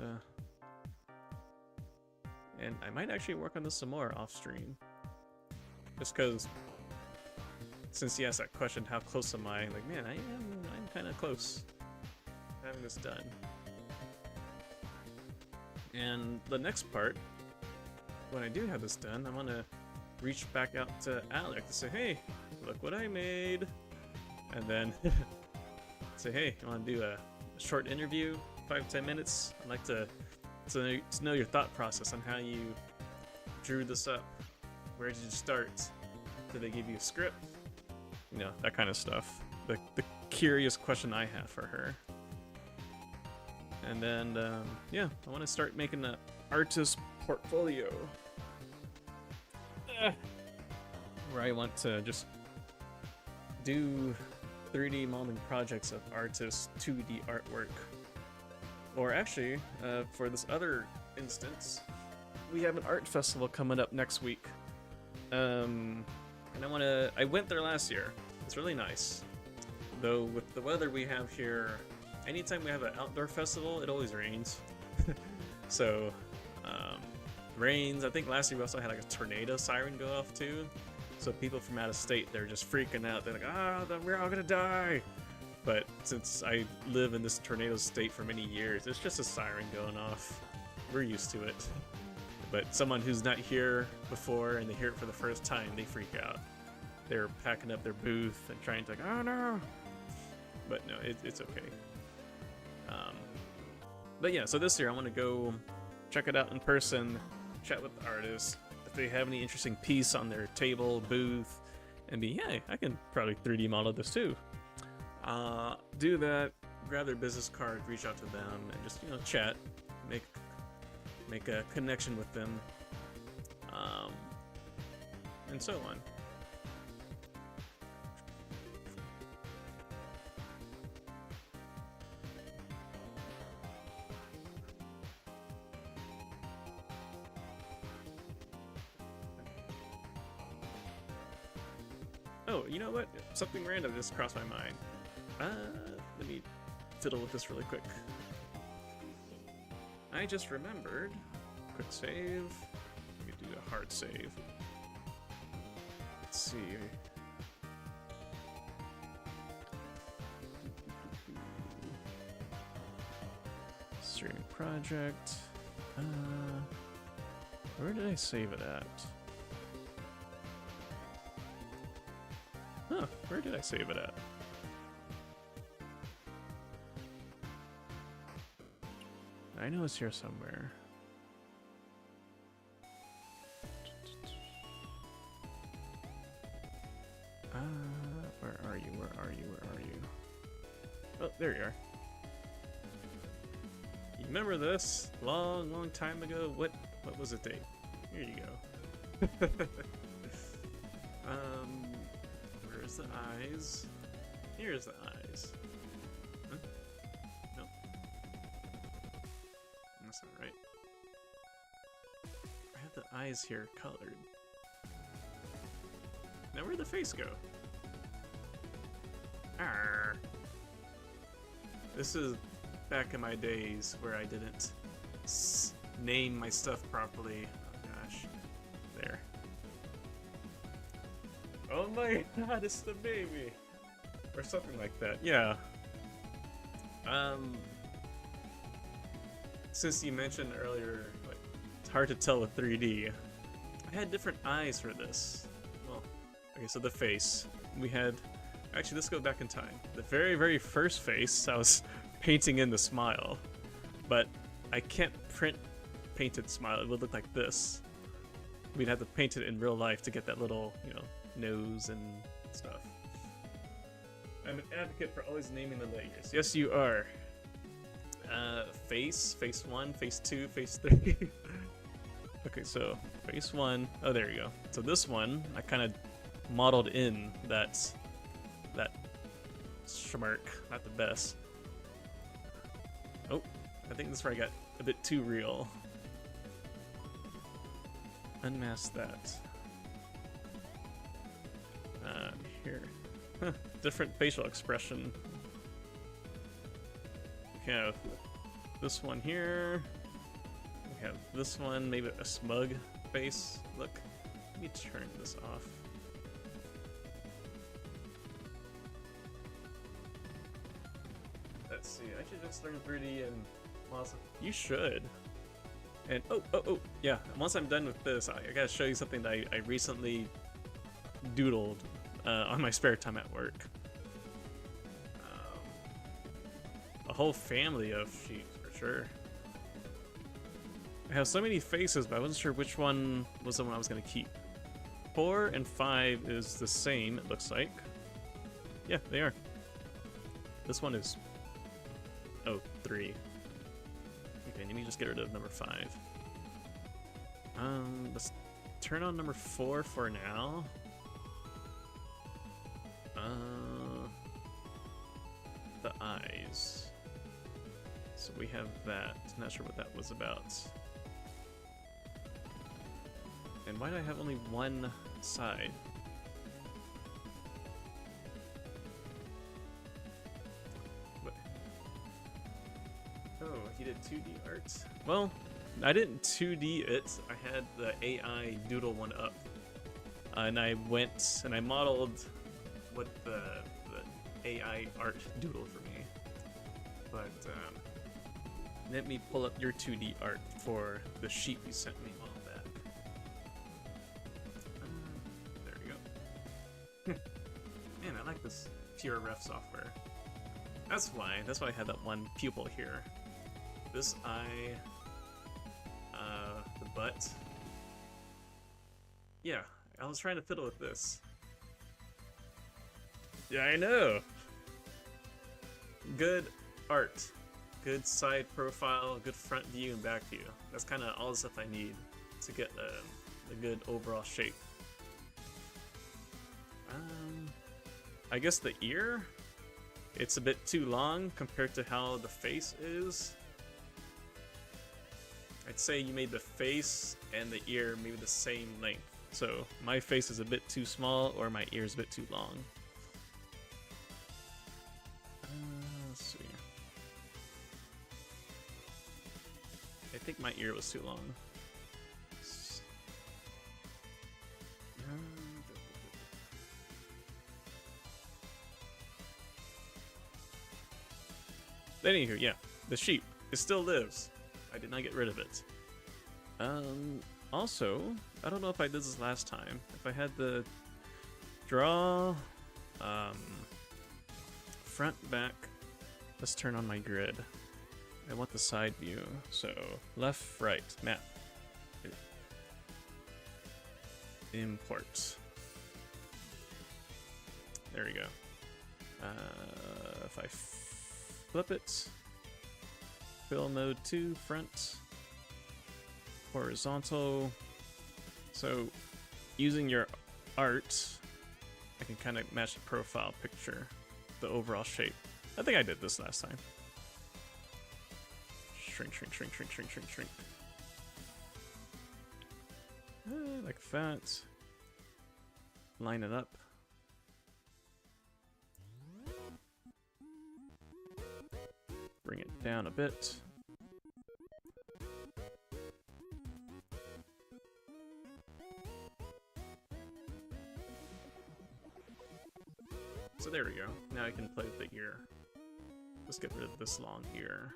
I might actually work on this some more off stream. Just cause since you asked that question, how close am I? Like, man, I'm kind of close to having this done. And the next part, when I do have this done, I'm gonna reach back out to Alec to say, hey, look what I made. And then say, hey, you wanna do a short interview, 5-10 minutes? I'd like to know your thought process on how you drew this up. Where did you start? Did they give you a script? You know, that kind of stuff. The curious question I have for her. And then, yeah, I want to start making an artist portfolio. Where I want to just do 3D modeling projects of artists' 2D artwork. Or actually, for this other instance, we have an art festival coming up next week. And I went there last year. It's really nice. Though with the weather we have here, anytime we have an outdoor festival, it always rains. So, rains. I think last year we also had like a tornado siren go off too. So people from out of state, they're just freaking out. They're like, we're all gonna die. But since I live in this tornado state for many years, it's just a siren going off. We're used to it. But someone who's not here before and they hear it for the first time, they freak out. They're packing up their booth and trying to like, oh no. but no, it's okay. But yeah, so this year I want to go check it out in person, chat with the artists, if they have any interesting piece on their table, booth, and be, hey, I can probably 3D model this too. Do that, grab their business card, reach out to them, and just, chat, make a connection with them, and so on. Oh, you know what? Something random just crossed my mind. Let me fiddle with this really quick. I just remembered. Quick save. We could do a hard save. Let's see. Streaming project. Where did I save it at? Huh, where did I save it at? I know it's here somewhere. Where are you? Where are you? Where are you? Oh, there you are. You remember this? Long time ago? What was the date? Here you go. Where's the eyes? Here's the eyes. Huh? Nope. That's not right. I have the eyes here colored. Now where'd the face go? Arr. This is back in my days where I didn't name my stuff properly. Oh gosh. There. Oh my god, it's the baby! Or something like that, yeah. Since you mentioned earlier, like, it's hard to tell with 3D, I had different eyes for this. Well, okay, so the face. We had, actually let's go back in time. The very first face, I was painting in the smile, but I can't print painted smile, it would look like this. We'd have to paint it in real life to get that little, nose and stuff. I'm an advocate for always naming the layers. Yes, you are. Face 1, face 2, face 3. Okay, so face 1. Oh, there you go. So this one, I kind of modeled in that smirk. Not the best. Oh, I think this is where I got a bit too real. Unmask that. Here. Huh, different facial expression. We have this one here. We have this one, maybe a smug face. Look, let me turn this off. Let's see, I should just learn 3D and awesome. You should. And oh, yeah, once I'm done with this, I gotta show you something that I recently doodled on my spare time at work. A whole family of sheep, for sure. I have so many faces, but I wasn't sure which one was the one I was gonna keep. 4 and 5 is the same, it looks like. Yeah, they are. This one is... oh, 3. Okay, let me just get rid of number 5. Let's turn on number 4 for now. The eyes. So we have that. Not sure what that was about. And why do I have only one side? What? Oh, he did 2D art? Well, I didn't 2D it. I had the AI doodle one up. And I went and I modeled what the AI art doodle for me. But let me pull up your 2D art for the sheet you sent me a while back. There we go. Man, I like this pure ref software. That's why. That's why I had that one pupil here. This eye, the butt. Yeah, I was trying to fiddle with this. Yeah, I know. Good art, good side profile, good front view and back view. That's kind of all the stuff I need to get the good overall shape. I guess the ear, it's a bit too long compared to how the face is. I'd say you made the face and the ear maybe the same length. So my face is a bit too small or my ear is a bit too long. Let's see. I think my ear was too long. Anywho, yeah, the sheep. It still lives. I did not get rid of it. Also, I don't know if I did this last time. If I had the draw, front, back. Let's turn on my grid. I want the side view. So left, right, map. Import. There we go. If I flip it, fill mode 2, front, horizontal. So using your art, I can kind of match the profile picture, the overall shape. I think I did this last time. Shrink, shrink, shrink, shrink, shrink, shrink, shrink. Like that. Line it up. Bring it down a bit. So there we go. Now I can play with the ear. Let's get rid of this long ear.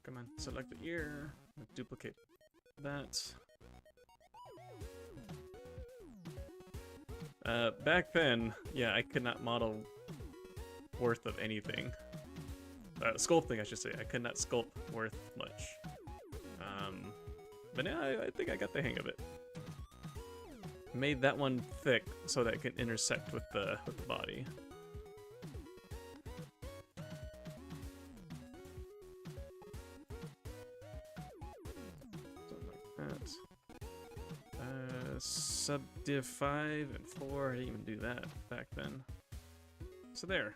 Come on, select the ear. Duplicate that. Back then, yeah, I could not model worth of anything. Sculpting, I should say. I could not sculpt worth much. But now I think I got the hang of it. Made that one thick so that it can intersect with the body. Something like that. Subdiv 5 and 4. I didn't even do that back then. So there.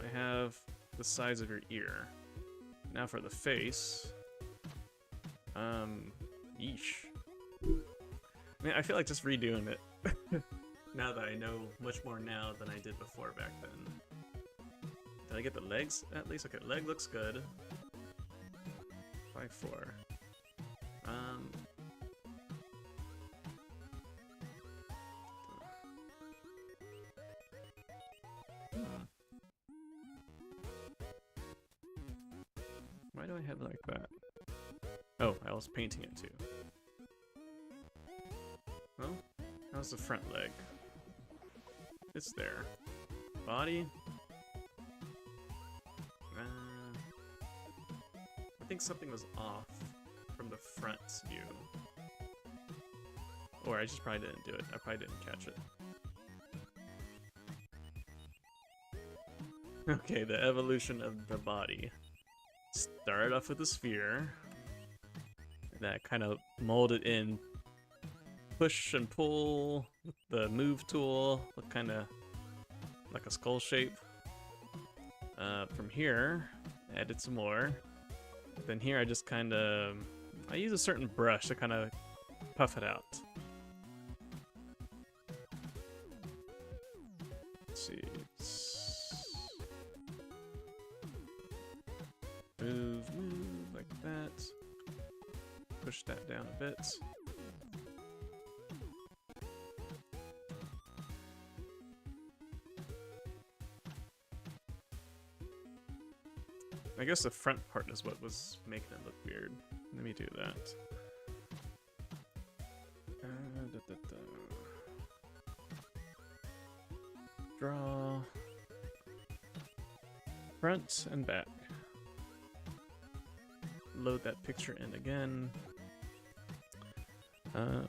I have the size of your ear. Now for the face. Yeesh. I mean, I feel like just redoing it. Now that I know much more now than I did before back then. Did I get the legs at least? Okay, leg looks good. 5-4. Why do I have it like that? Oh, I was painting it too. Well, how's the front leg? It's there. Body? I think something was off from the front view. Or I just probably didn't do it. I probably didn't catch it. Okay, the evolution of the body. Started off with a sphere. And that kind of molded in. Push and pull with the move tool. Look kind of like a skull shape. From here, added some more. Then here I just kind of... I use a certain brush to kind of puff it out. Let's see. Move like that. Push that down a bit. I guess the front part is what was making it look weird. Let me do that. Draw front and back. Load that picture in again.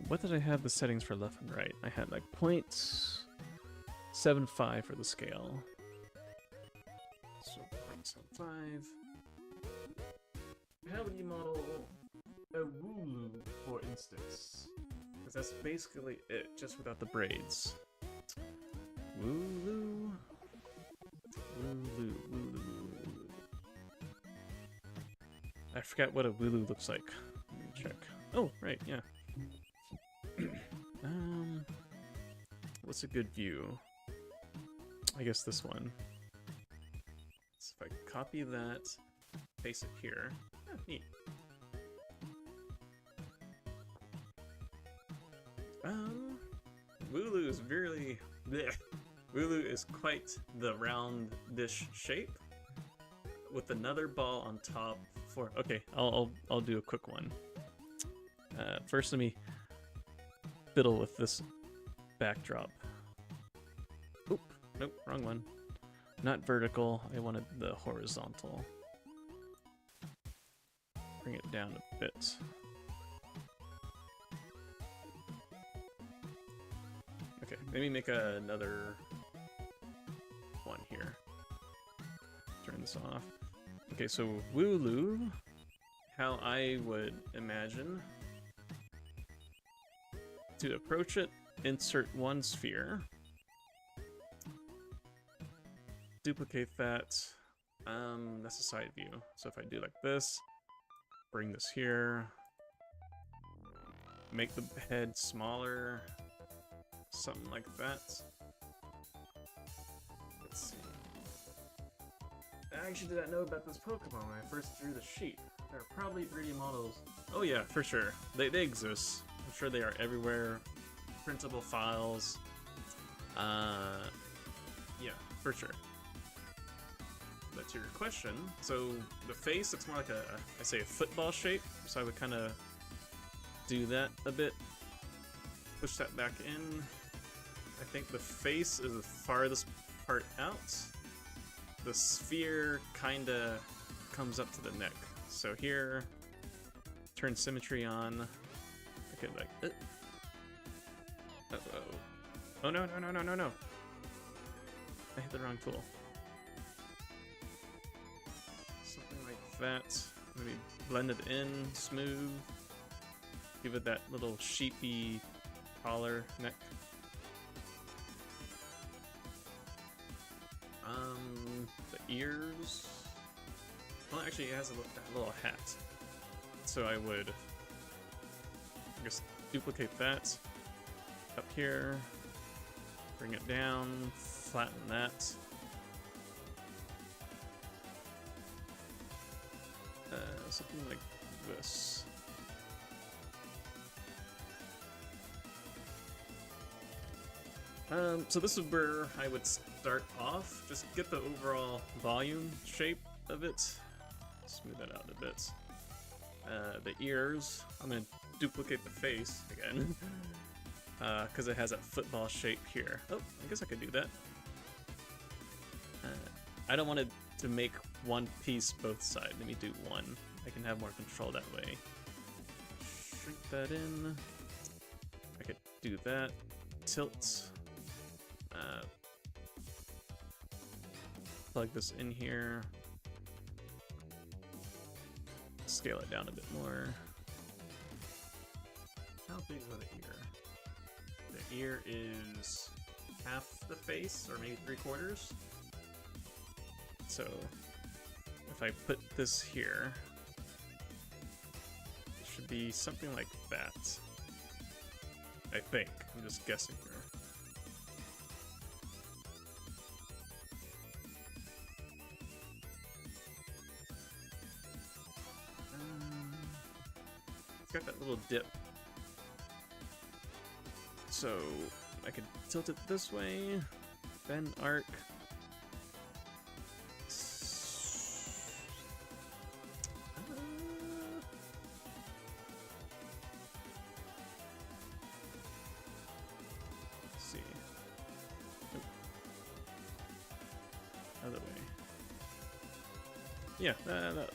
What did I have the settings for left and right? I had like 0.75 for the scale. So 0.75. How would you model a Wooloo, for instance? Because that's basically it, just without the braids. Wooloo. Wooloo, Wooloo. I forgot what a Wooloo looks like. Let me check. Oh, right, yeah. What's a good view? I guess this one. So if I copy that, paste it here. Oh, neat. Wooloo is really... bleh. Wooloo is quite the round dish shape with another ball on top for... Okay, I'll do a quick one. First, let me fiddle with this backdrop. Oop, nope, wrong one. Not vertical, I wanted the horizontal. Bring it down a bit. Okay, maybe make another one here. Turn this off. Okay, so Wooloo, how I would imagine to approach it, insert one sphere, duplicate that, that's a side view. So if I do like this, bring this here, make the head smaller, something like that. Let's see. I actually did not know about this Pokemon when I first drew the sheet. There are probably 3D models. Oh yeah, for sure. They exist. I'm sure they are everywhere. Printable files. Yeah, for sure. But to your question, so the face looks more like I say a football shape, so I would kind of do that a bit. Push that back in. I think the face is the farthest part out. The sphere kind of comes up to the neck. So here, turn symmetry on. I could like, uh-oh. Oh no, no, no, no, no, no. I hit the wrong tool. Something like that. Maybe blend it in, smooth. Give it that little sheepy collar neck. The ears. Well, actually, it has that little hat. So I would, I guess, duplicate that up here, bring it down, flatten that. Something like this. So this is where I would start off. Just get the overall volume shape of it. Smooth that out a bit. The ears, I'm gonna duplicate the face again. Because it has that football shape here. Oh, I guess I could do that. I don't want it to make one piece both sides. Let me do one. I can have more control that way. Shrink that in. I could do that. Tilt. Plug this in here. Scale it down a bit more. How big is the ear? The ear is half the face, or maybe 3/4. So if I put this here, it should be something like that. I think. I'm just guessing here. It's got that little dip. So I could tilt it this way, then arc. Let's see. Nope. Yeah, I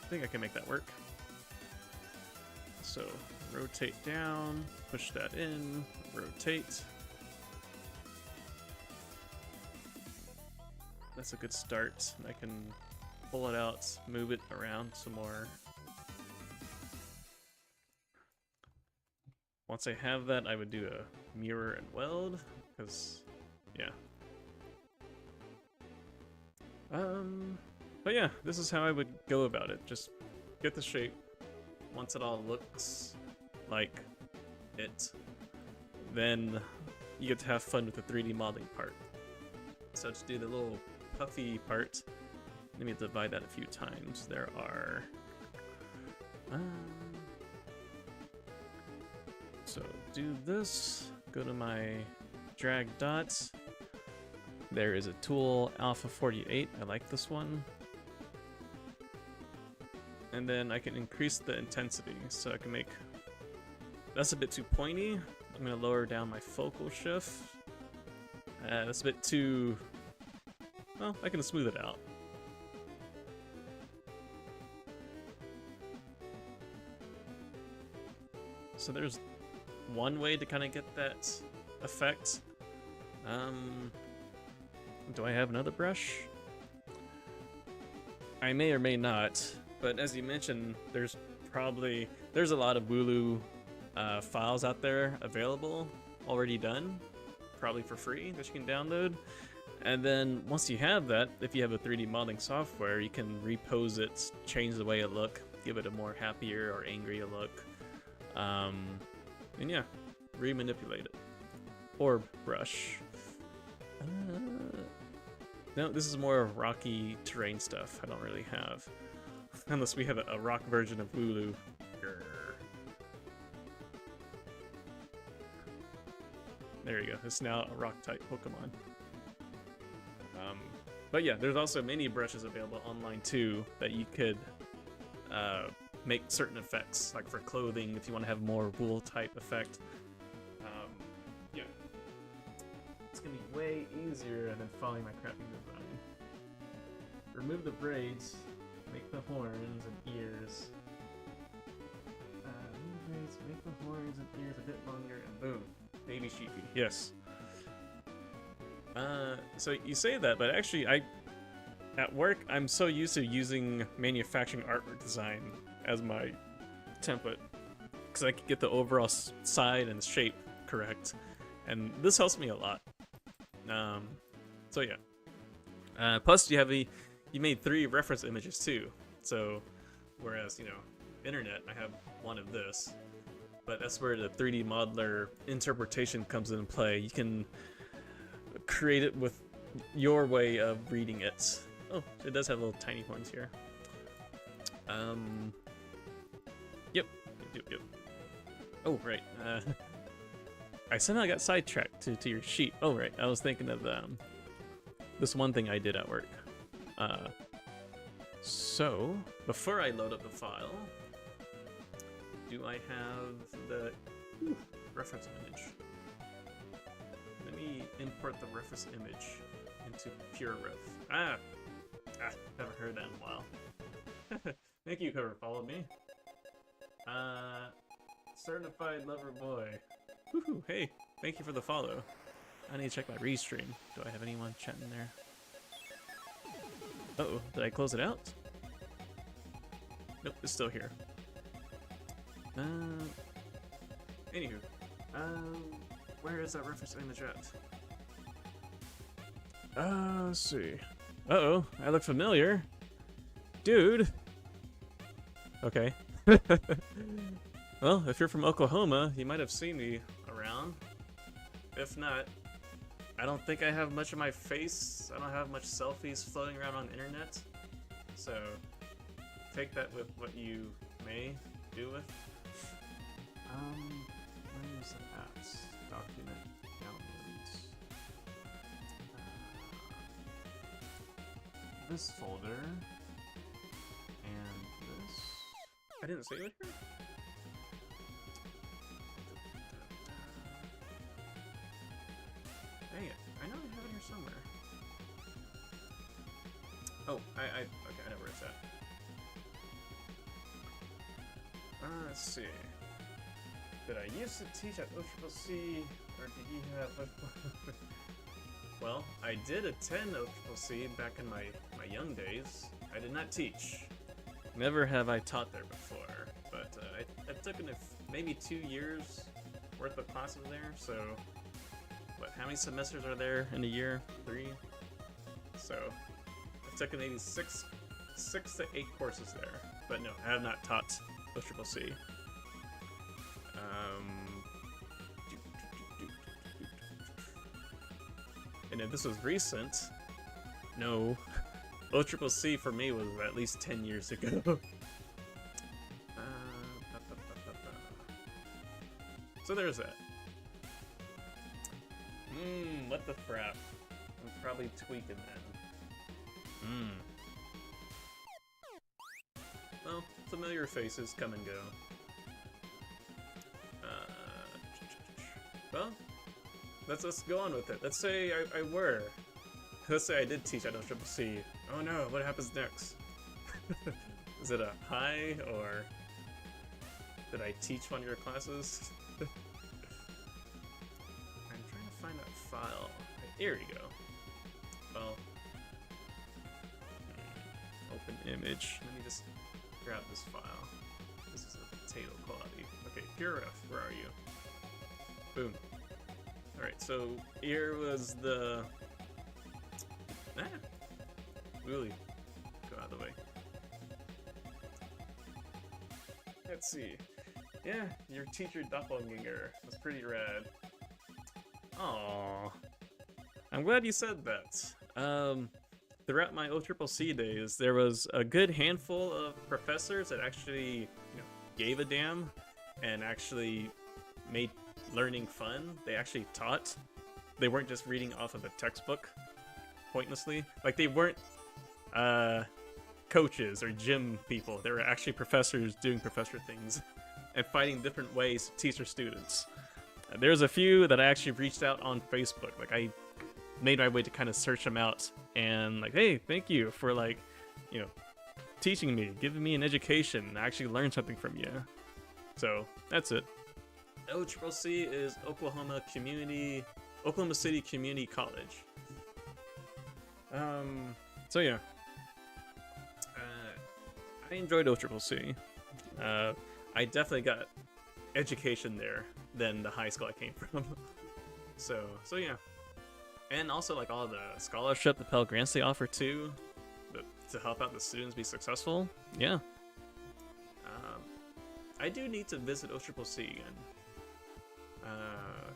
think I can make that work. So rotate down, push that in, rotate. That's a good start. I can pull it out, move it around some more. Once I have that, I would do a mirror and weld, because, yeah. But yeah, this is how I would go about it. Just get the shape. Once it all looks like it, then you get to have fun with the 3D modeling part. So to do the little puffy part, let me divide that a few times. There are... so do this, go to my drag dots. There is a tool, Alpha 48, I like this one. And then I can increase the intensity, so I can make... That's a bit too pointy. I'm gonna lower down my focal shift. That's a bit too... Well, I can smooth it out. So there's one way to kind of get that effect. Do I have another brush? I may or may not, but as you mentioned, there's a lot of Wooloo files out there available, already done, probably for free, that you can download. And then once you have that, if you have a 3D modeling software, you can repose it, change the way it looks, give it a more happier or angrier look. And yeah, remanipulate it. Or brush. No, this is more rocky terrain stuff I don't really have. Unless we have a rock version of Wooloo. There you go, it's now a rock type Pokemon. But yeah, there's also many brushes available online too that you could make certain effects, like for clothing, if you want to have more wool type effect. Yeah. It's gonna be way easier than following my crappy design. Remove the braids, make the horns and ears. Remove braids, make the horns and ears a bit longer, and boom. Baby sheepy. Yes. So you say that, but actually at work, I'm so used to using manufacturing artwork design as my template, because I can get the overall side and shape correct, and this helps me a lot. So yeah. Plus you made 3 reference images too. So whereas, you know, internet, I have one of this, but that's where the 3D modeler interpretation comes into play. You can create it with your way of reading it. Oh, it does have little tiny horns here. Yep. Oh, right. I somehow got sidetracked to your sheet. Oh, right. I was thinking of this one thing I did at work. So, before I load up the file, do I have the reference image? Let me import the reference image into PureRef. Haven't heard that in a while. Thank you, whoever followed me. Certified lover boy. Woohoo, hey, thank you for the follow. I need to check my restream. Do I have anyone chatting there? Uh-oh, did I close it out? Nope, it's still here. Anywho. Where is that reference image at? Let's see. Uh-oh, I look familiar. Dude! Okay. Well, if you're from Oklahoma, you might have seen me around. If not, I don't think I have much of my face. I don't have much selfies floating around on the internet. So, take that with what you may do with. Where is it at? Document downloads. This folder. And this. I didn't save it here? Dang it. I know I have it here somewhere. Oh, okay. where it's at. Let's see. Did I used to teach at OCCC, or did you have... Well, I did attend OCCC back in my young days. I did not teach. Never have I taught there before, but I took maybe 2 years worth of classes there, so... What, how many semesters are there in a year? 3? So, I took maybe 6 to 8 courses there, but no, I have not taught OCCC. And if this was recent, no, OCCC for me was at least 10 years ago. So there's that. What the frap? I'm probably tweaking then. Well, familiar faces come and go. Well, let's go on with it. Let's say Let's say I did teach at OCCC. Oh no, what happens next? Is it a high, or did I teach one of your classes? I'm trying to find that file. Here we go. Well, open image. Let me just grab this file. This is a potato quality. Okay, PureRef, where are you? Boom. Alright, so here was the... Really? Go out of the way. Let's see. Yeah, your teacher doppelganger was pretty rad. Aww. I'm glad you said that. Throughout my OCCC days, there was a good handful of professors that actually, gave a damn and actually made learning fun. They actually taught. They weren't just reading off of a textbook pointlessly. Like, they weren't coaches or gym people. They were actually professors doing professor things and finding different ways to teach their students. There's a few that I actually reached out on Facebook. Like, I made my way to kind of search them out and like, hey, thank you for teaching me, giving me an education. I actually learned something from you. So that's it. OCCC is Oklahoma City Community College. So yeah. I enjoyed OCCC. I definitely got education there than the high school I came from. So yeah. And also, like, all the scholarship, the Pell Grants they offer too, to help out the students be successful. Yeah. I do need to visit OCCC again.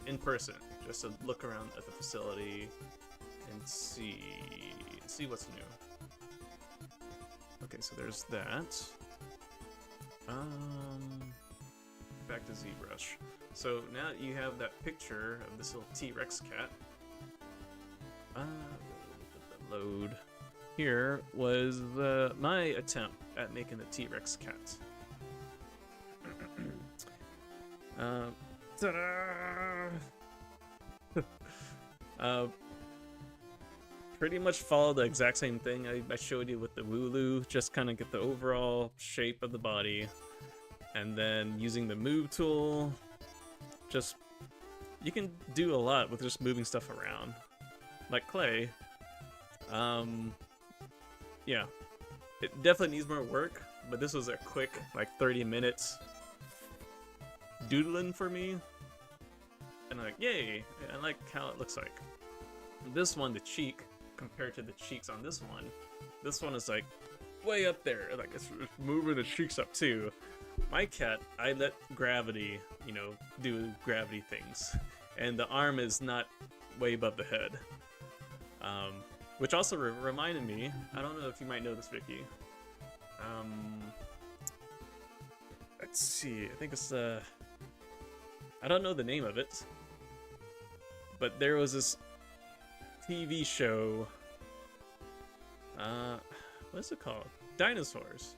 In person, just to look around at the facility and see what's new. Okay, so there's that. Back to Zbrush. So now that you have that picture of this little T-Rex cat, load. Here was my attempt at making the T-Rex cat. Ta-da! Pretty much follow the exact same thing I showed you with the Wooloo, just kind of get the overall shape of the body, and then using the move tool, you can do a lot with just moving stuff around. Like clay, yeah, it definitely needs more work, but this was a quick, like 30 minutes doodling for me, and I'm like, yay, I like how it looks like. This one, the cheek, compared to the cheeks on this one is like way up there, like it's moving the cheeks up too. My cat, I let gravity, do gravity things, and the arm is not way above the head. Which also reminded me, I don't know if you might know this, Vicky. Let's see, I think it's I don't know the name of it, but there was this TV show, what's it called? Dinosaurs.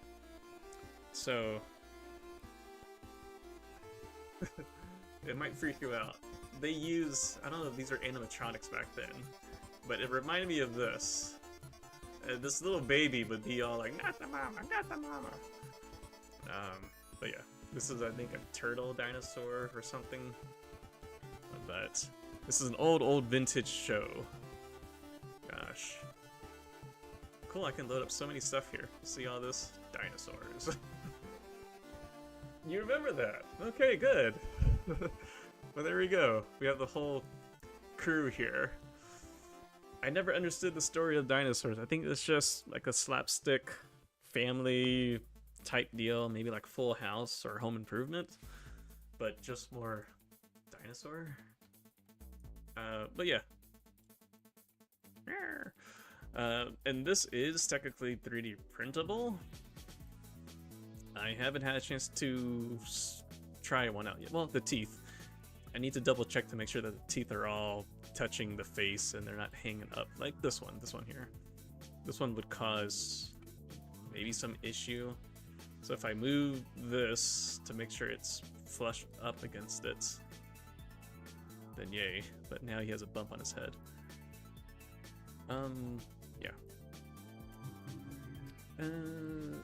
So, it might freak you out. They use, I don't know if these are animatronics back then, but it reminded me of this. This little baby would be all like, not the mama, not the mama. But yeah, this is, I think, a turtle dinosaur or something. But this is an old vintage show. Gosh. Cool, I can load up so many stuff here. See all this? Dinosaurs. You remember that? Okay, good. Well, there we go. We have the whole crew here. I never understood the story of dinosaurs. I think it's just like a slapstick family type deal, maybe like Full House or Home Improvement, but just more dinosaur. But yeah. And this is technically 3D printable. I haven't had a chance to try one out yet. Well, the teeth. I need to double check to make sure that the teeth are all touching the face and they're not hanging up like this one here. This one would cause maybe some issue. So if I move this to make sure it's flush up against it, then yay. But now he has a bump on his head. Yeah.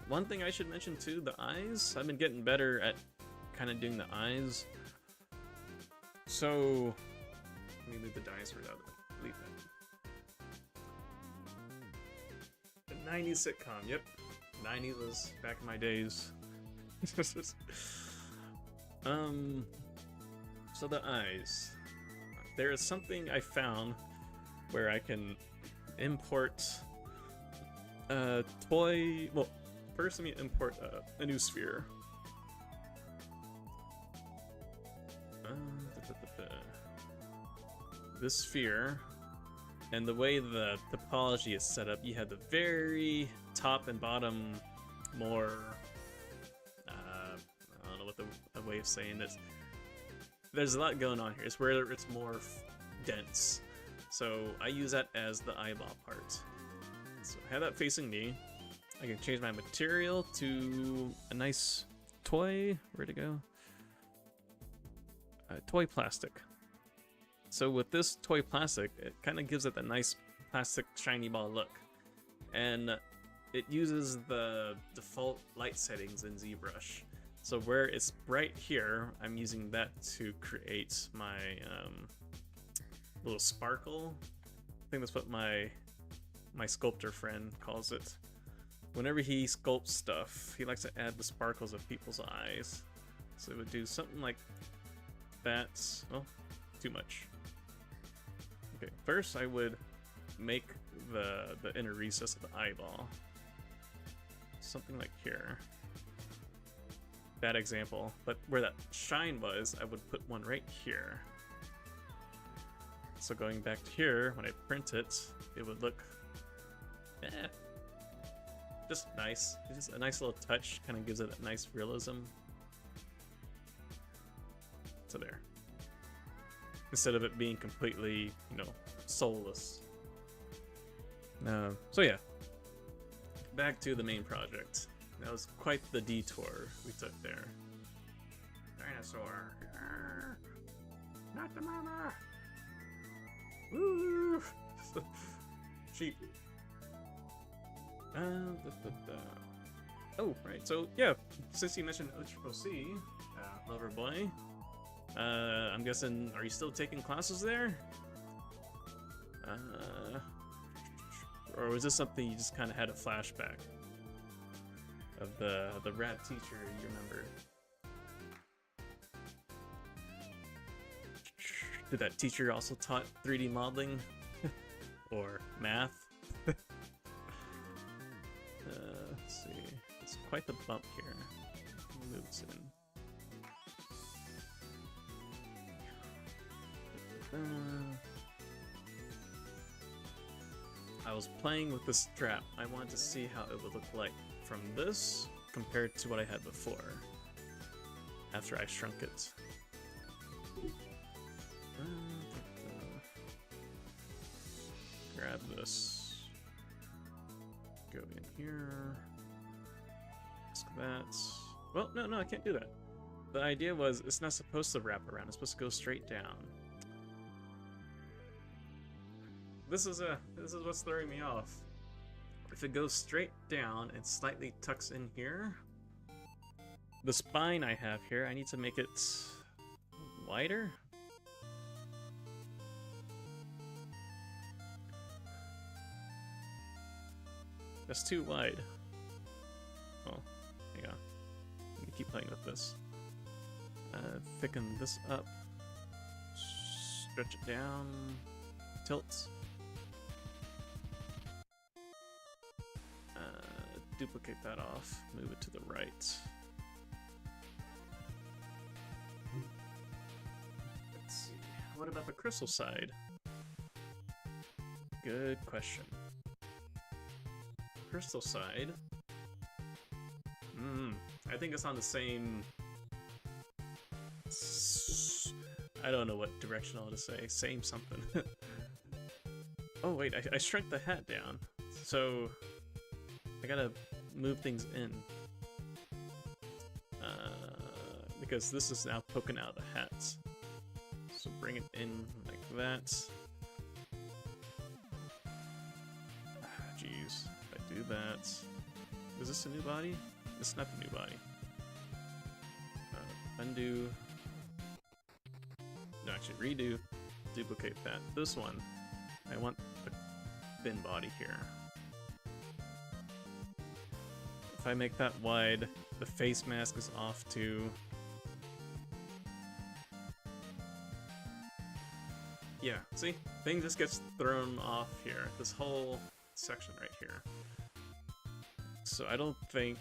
One thing I should mention too, the eyes. I've been getting better at kind of doing the eyes. So, let me leave the dinosaurs out of it. Leave that. The 90s sitcom, yep. 90s was back in my days. So the eyes. There is something I found where I can import toy. Well, first let me import a new sphere. This sphere, and the way the topology is set up, you have the very top and bottom more. I don't know what the way of saying this. There's a lot going on here. It's where it's more dense. So I use that as the eyeball part. So I have that facing me. I can change my material to a nice toy. Where'd it go? Toy plastic. So with this toy plastic, it kind of gives it a nice plastic shiny ball look. And it uses the default light settings in Zbrush. So where it's bright here, I'm using that to create my little sparkle. I think that's what my sculptor friend calls it. Whenever he sculpts stuff, he likes to add the sparkles of people's eyes. So it would do something like that. Oh, too much. Okay, first I would make the inner recess of the eyeball. Something like here. Bad example, but where that shine was, I would put one right here. So going back to here, when I print it, it would look just nice. It's just a nice little touch, kind of gives it a nice realism. So there. Instead of it being completely, you know, soulless. So yeah, back to the main project. That was quite the detour we took there. Dinosaur. Not the mama. Woo! Sheep. Oh, right. So yeah, since you mentioned OCC, Loverboy, I'm guessing, are you still taking classes there? Or was this something you just kind of had a flashback of the rad teacher you remember? Did that teacher also taught 3D modeling or math? Let's see. It's quite the bump here. Move this in. I was playing with the strap. I wanted to see how it would look like from this compared to what I had before after I shrunk it. Grab this, go in here, ask that. Well, no, I can't do that. The idea was it's not supposed to wrap around, it's supposed to go straight down. This is what's throwing me off. if it goes straight down and slightly tucks in here, the spine I have here, I need to make it wider. That's too wide. Oh, hang on. Let me keep playing with this. Thicken this up. Stretch it down. Tilt. Duplicate that off. Move it to the right. Let's see. What about the crystal side? Good question. Crystal side. I think it's on the same. I don't know what direction I'll just say. Same something. Oh wait, I shrunk the hat down, so I gotta move things in because this is now poking out of the hat. So bring it in like that. Jeez, if I do that, is this a new body? It's not the new body. Undo. No, actually redo. Duplicate that. This one, I want the thin body here. If I make that wide, the face mask is off too. Yeah, see? Thing just gets thrown off here. This whole section right here. So I don't think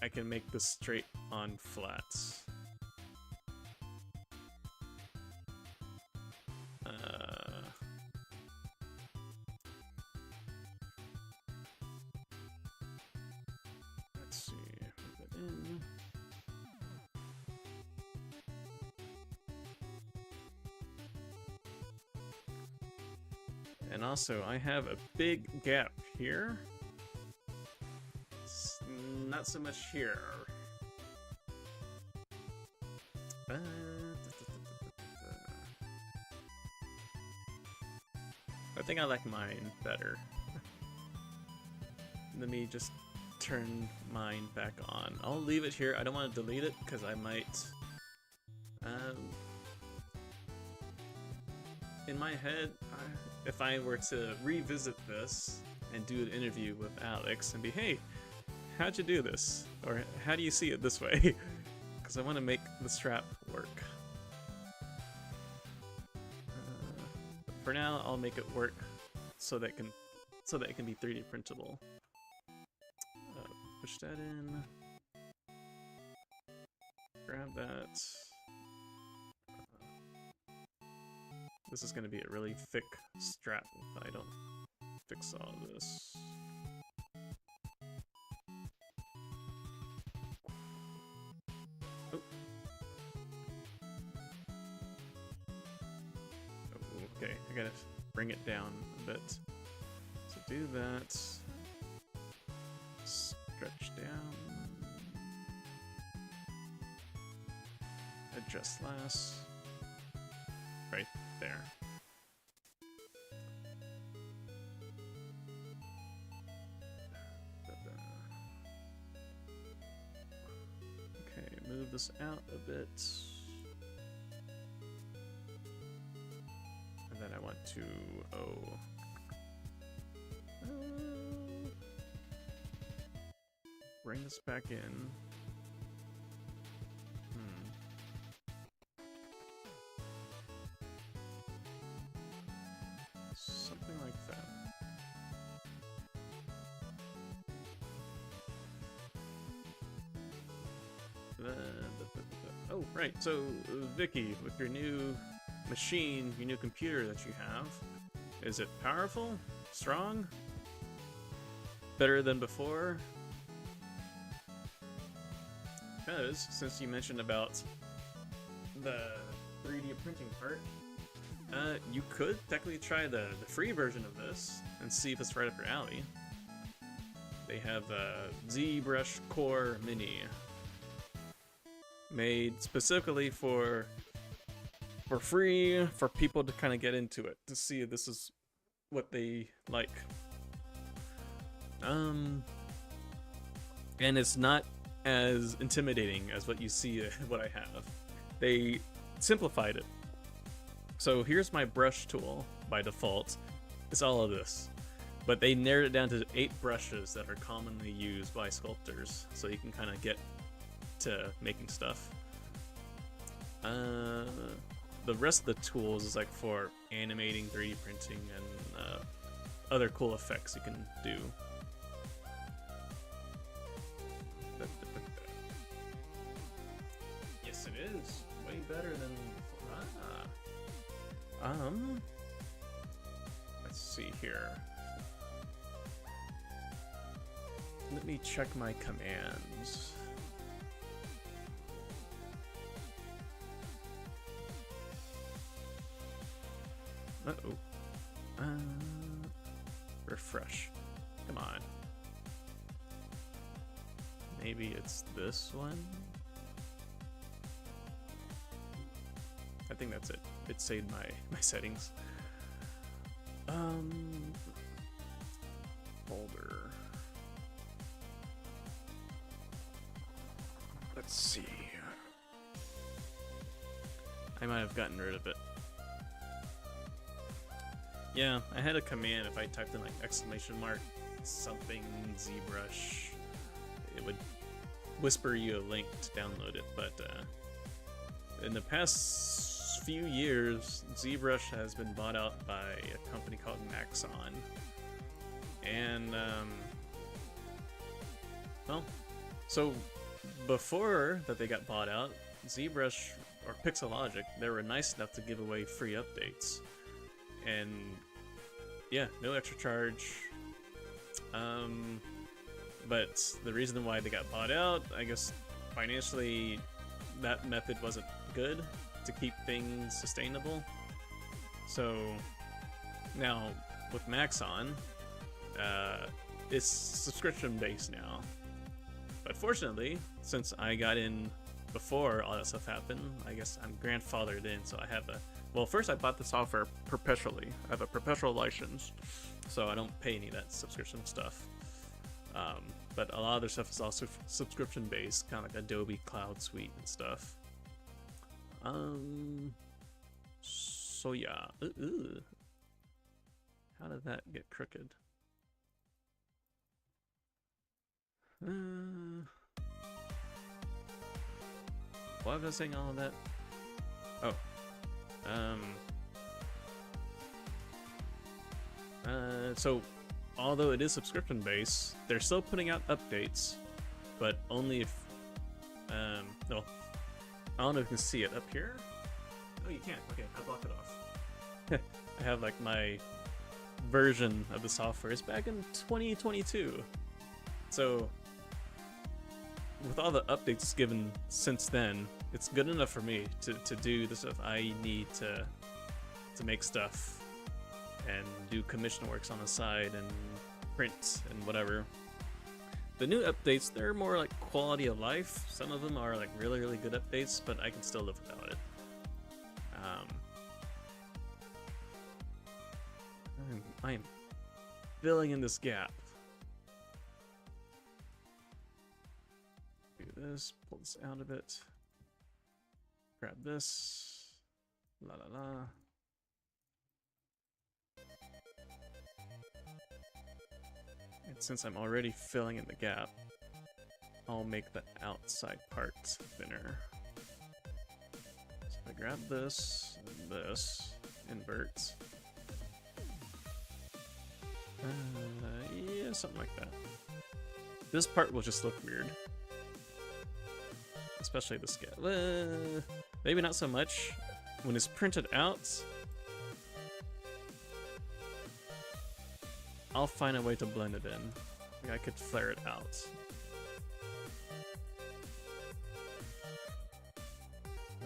I can make this straight on flats. Let's see, move that in. And also, I have a big gap here. Not so much here. I think I like mine better. Let me just turn mine back on. I'll leave it here. I don't want to delete it because I might. In my head, if I were to revisit this and do an interview with Alex and be, hey, how'd you do this? Or how do you see it this way? Because I want to make the strap work. For now, I'll make it work so that it can be 3D printable. Push that in. Grab that. This is going to be a really thick strap if I don't fix all this. Oh. Okay, I gotta bring it down a bit. So do that. Stretch down. Adjust last. Right there. Okay, move this out a bit. And then I want to, bring this back in. Something like that. Oh, right. So, Vicky, with your new machine, your new computer that you have, is it powerful? Strong? Better than before? Because, since you mentioned about the 3D printing part, you could technically try the free version of this and see if it's right up your alley. They have a Zbrush Core Mini, made specifically for free for people to kind of get into it, to see if this is what they like. And it's not as intimidating as what you see what I have. They simplified it. So here's my brush tool by default. It's all of this. But they narrowed it down to 8 brushes that are commonly used by sculptors, so you can kind of get to making stuff. The rest of the tools is like for animating, 3D printing, and other cool effects you can do. Yes, it is. Way better than... let's see here. Let me check my commands. Uh-oh. Refresh. Come on. Maybe it's this one? I think that's it. It saved my settings. Folder. Let's see. I might have gotten rid of it. Yeah, I had a command. If I typed in like exclamation mark something Zbrush, it would whisper you a link to download it. But in the past few years, Zbrush has been bought out by a company called Maxon. And well, so before that they got bought out, Zbrush or Pixelogic, they were nice enough to give away free updates. And yeah, no extra charge. But the reason why they got bought out, I guess financially that method wasn't good to keep things sustainable. So now with Maxon, it's subscription based now. But fortunately, since I got in before all that stuff happened, I guess I'm grandfathered in, so I have a... Well, first I bought the software perpetually. I have a perpetual license, so I don't pay any of that subscription stuff. But a lot of their stuff is also subscription-based, kind of like Adobe Cloud Suite and stuff. So yeah. How did that get crooked? Why was I saying all of that? Oh. So although it is subscription based, they're still putting out updates, but only if no, I don't know if you can see it up here. Oh, you can't. Okay, I blocked it off. I have like my version of the software is back in 2022, so with all the updates given since then, it's good enough for me to do the stuff I need to make stuff and do commission works on the side and print and whatever. The new updates, they're more like quality of life. Some of them are like really, really good updates, but I can still live without it. I am filling in this gap. Do this, pull this out of it. Grab this. La la la. And since I'm already filling in the gap, I'll make the outside part thinner. So I grab this, and this, invert. Yeah, something like that. This part will just look weird. Especially the scale. Maybe not so much. When it's printed out, I'll find a way to blend it in. Like I could flare it out.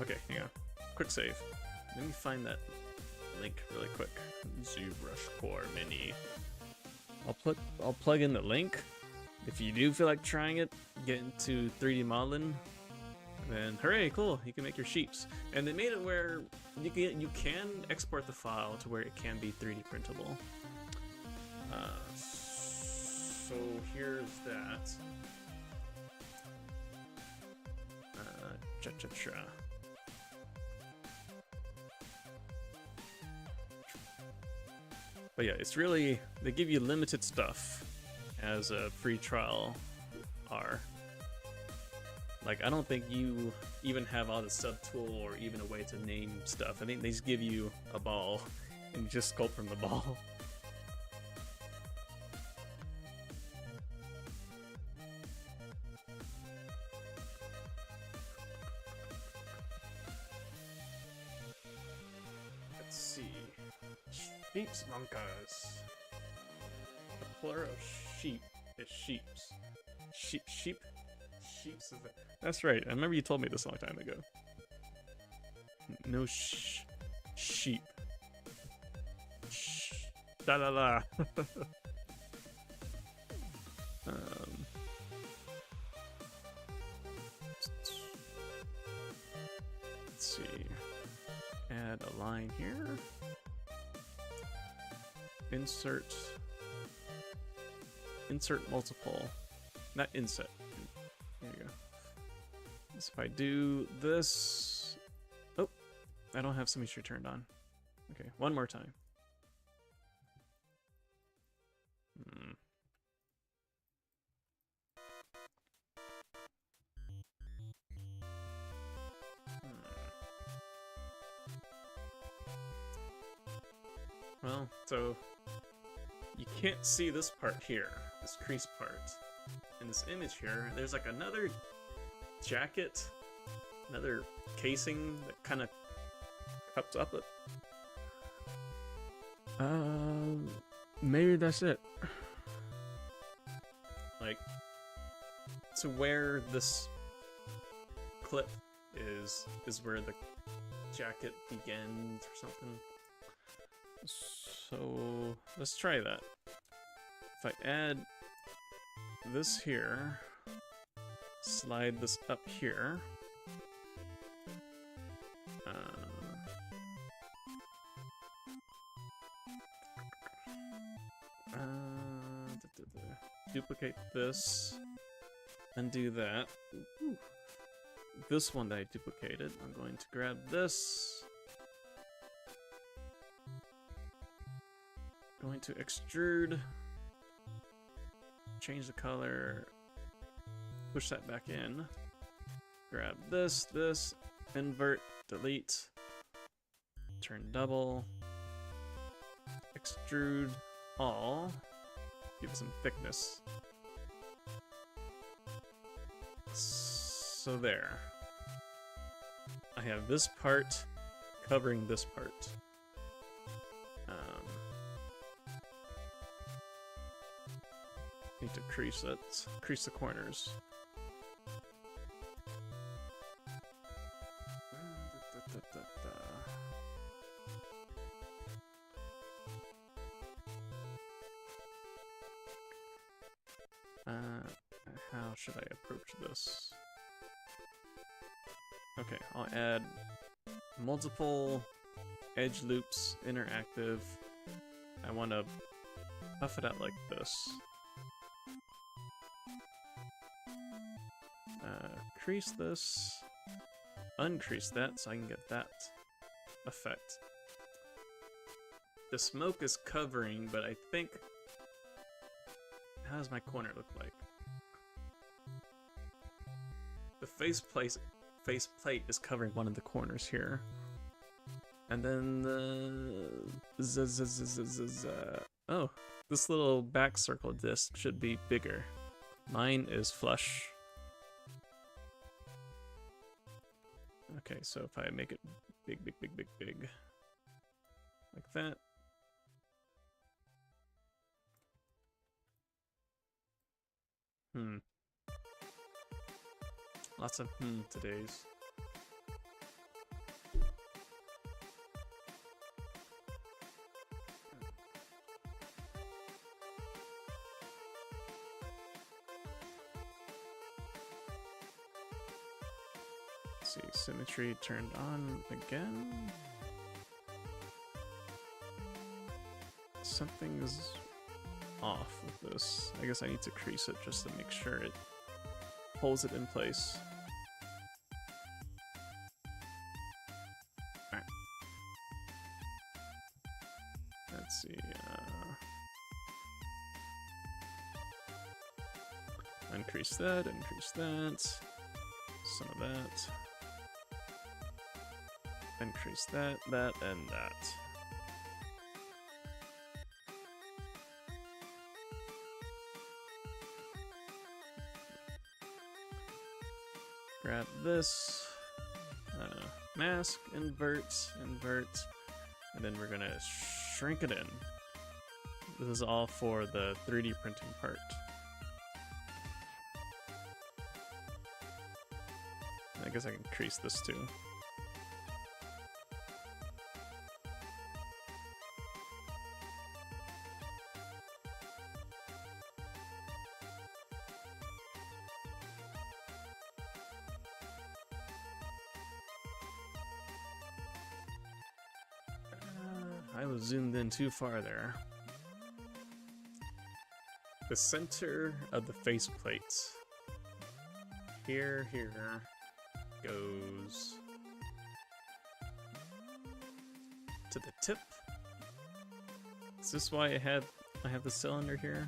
Okay, hang on. Quick save. Let me find that link really quick. Zbrush Core Mini. I'll plug in the link. If you do feel like trying it, get into 3D modeling, then hooray, cool, you can make your sheeps. And they made it where you can export the file to where it can be 3D printable. So here's that. Cha-cha-cha. But yeah, it's really, they give you limited stuff as a free trial are. Like, I don't think you even have all the sub-tool or even a way to name stuff. I think they just give you a ball and you just sculpt from the ball. Let's see. Sheep's monkas. The plural of sheep is sheeps. Sheep? Sheeps is that? That's right. I remember you told me this a long time ago. No sheep. Da la la. Let's see. Add a line here. Insert multiple. Not inset. There you go. So if I do this... Oh, I don't have symmetry turned on. Okay, one more time. Well, so you can't see this part here, this crease part. In this image here, there's like another jacket, another casing that kind of cups up it. Maybe that's it. Like, to where this clip is where the jacket begins or something. So let's try that. If I add this here, slide this up here. Duplicate this, undo that. Ooh. This one that I duplicated, I'm going to grab this. Going to extrude, change the color, push that back in, grab this, invert, delete, turn double, extrude all, give it some thickness. So there. I have this part covering this part. Need to crease it, crease the corners. How should I approach this? Okay, I'll add multiple edge loops, interactive. I want to buff it out like this. Crease this, uncrease that so I can get that effect. The smoke is covering, but I think... How does my corner look like? The faceplate is covering one of the corners here. And then the... Oh, this little back circle disc should be bigger. Mine is flush. Okay, so if I make it big, like that. Lots of today's. See, symmetry turned on again. Something's off with this. I guess I need to crease it just to make sure it holds it in place. Alright. Let's see. Increase that, some of that. Increase that, and that. Grab this, mask, invert, and then we're gonna shrink it in. This is all for the 3D printing part. I guess I can crease this too. I was zoomed in too far there. The center of the faceplate. Here goes to the tip. Is this why I have the cylinder here?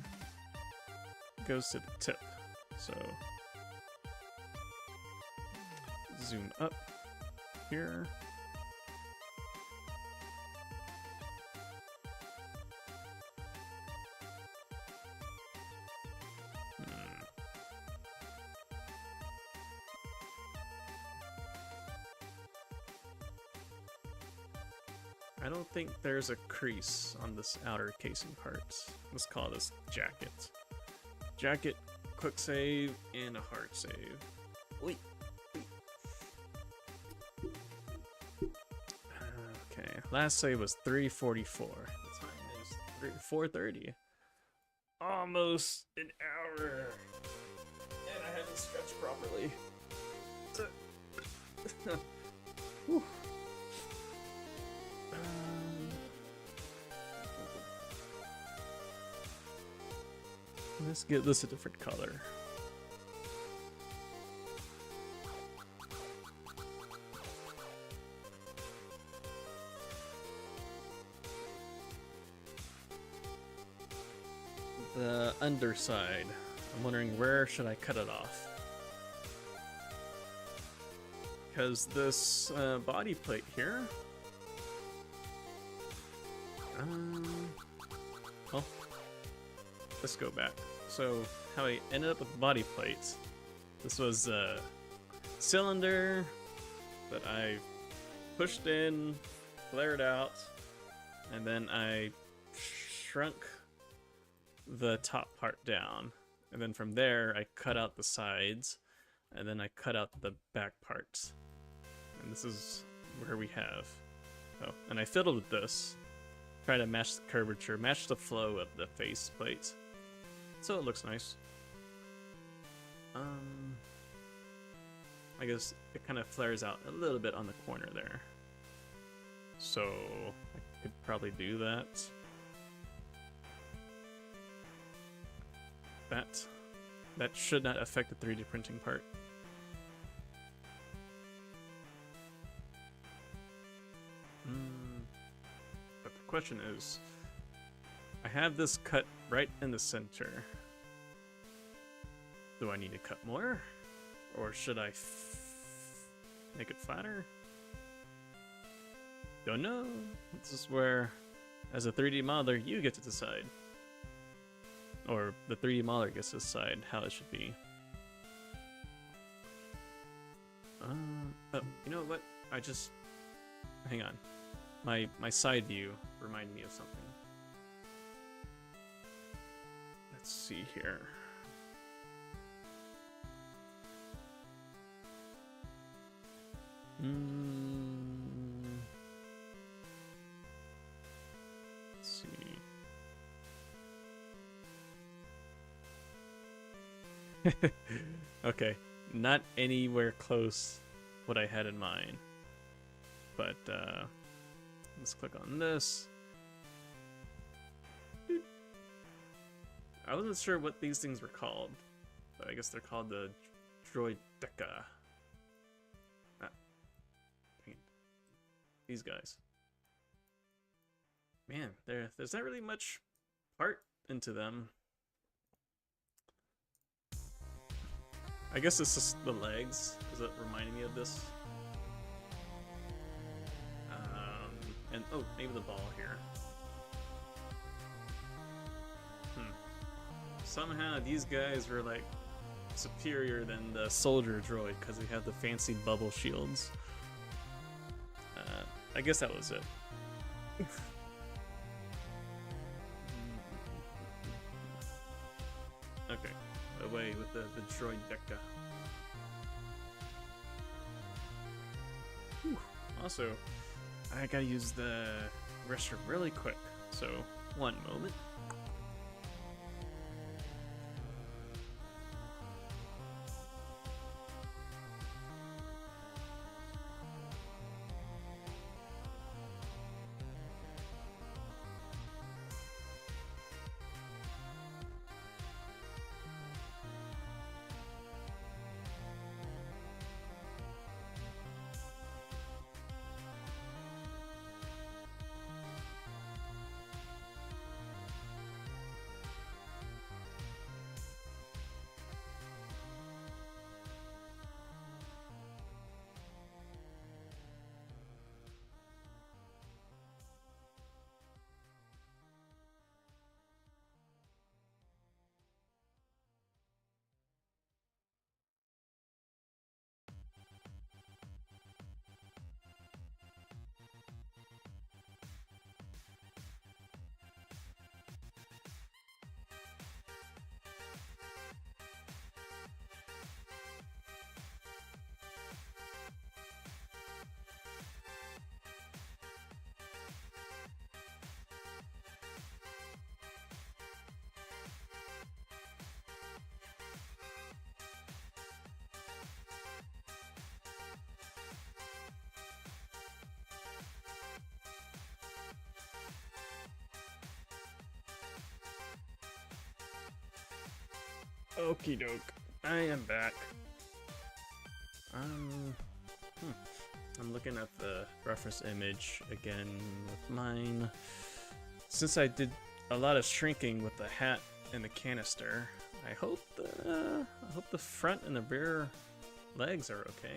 It goes to the tip. So zoom up here. I don't think there's a crease on this outer casing part. Let's call this jacket. Jacket, quick save, and a hard save. Wait. Okay, last save was 3:44. The time is 4:30. Almost an hour. And I haven't stretched properly. Whew. Let's get this a different color. The underside. I'm wondering where should I cut it off? Because this body plate here. Well, let's go back. So how I ended up with body plates. This was a cylinder that I pushed in, flared out, and then I shrunk the top part down. And then from there I cut out the sides, and then I cut out the back parts. And this is where we have. Oh, and I fiddled with this. Try to match the curvature, match the flow of the face plate. So it looks nice. I guess it kind of flares out a little bit on the corner there. So I could probably do that. That should not affect the 3D printing part. But the question is, I have this cut right in the center. Do I need to cut more? Or should I make it flatter? Don't know. This is where, as a 3D modeler, you get to decide. Or the 3D modeler gets to decide how it should be. Oh, you know what? Hang on. My side view reminded me of something. Let's see here. Let's see. Okay, not anywhere close what I had in mind. But let's click on this. I wasn't sure what these things were called, but I guess they're called the Droideka. Ah, dang it. These guys. Man, there's not really much part into them. I guess it's just the legs. Is it reminding me of this? And oh, maybe the ball here. Somehow these guys were like superior than the soldier droid because they have the fancy bubble shields. I guess that was it. Okay, away with the Droideka. Also, I gotta use the restroom really quick, so one moment. Okie doke, I am back. I'm looking at the reference image again with mine. Since I did a lot of shrinking with the hat and the canister, I hope the front and the rear legs are okay.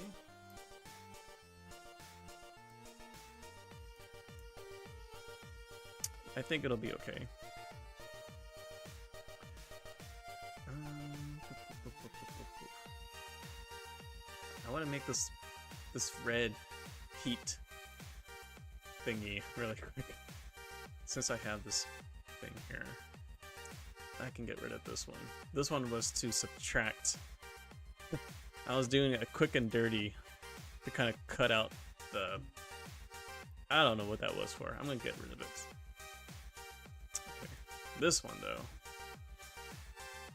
I think it'll be okay. I want to make this red heat thingy really quick. Since I have this thing here, I can get rid of this one. This one was to subtract. I was doing it quick and dirty to kind of cut out the... I don't know what that was for. I'm gonna get rid of it. Okay. This one though.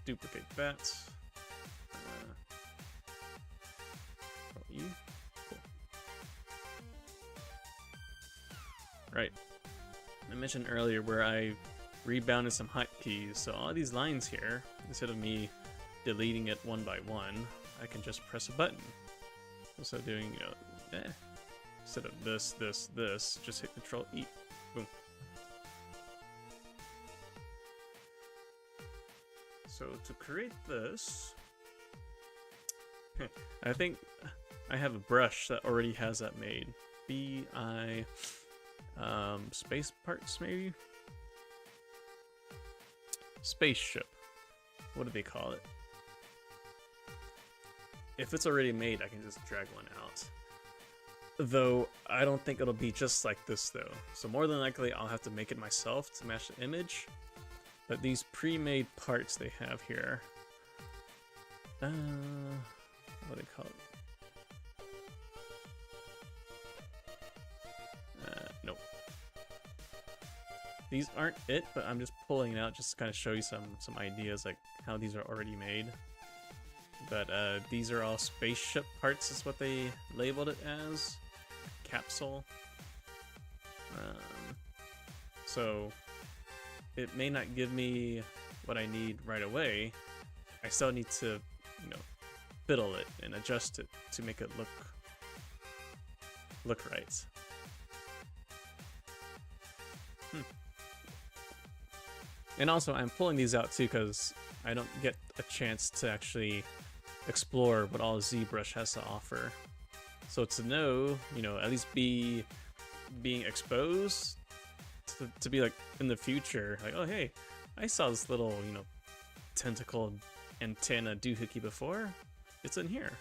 Duplicate that. Cool. Right. I mentioned earlier where I rebounded some hotkeys, so all these lines here, instead of me deleting it one by one, I can just press a button. So doing, instead of this, just hit Control E. Boom. So to create this, I think I have a brush that already has that made. BI space parts maybe? Spaceship. What do they call it? If it's already made, I can just drag one out. Though, I don't think it'll be just like this though. So more than likely, I'll have to make it myself to match the image. But these pre-made parts they have here, what do they call it? Nope. These aren't it, but I'm just pulling it out just to kind of show you some ideas like how these are already made. But these are all spaceship parts is what they labeled it as. Capsule. So it may not give me what I need right away, I still need to, you know, fiddle it and adjust it to make it look right. And also, I'm pulling these out too because I don't get a chance to actually explore what all ZBrush has to offer. So to know, you know, at least being exposed to be like in the future, like, oh hey, I saw this little, you know, tentacle antenna doohickey before. It's in here.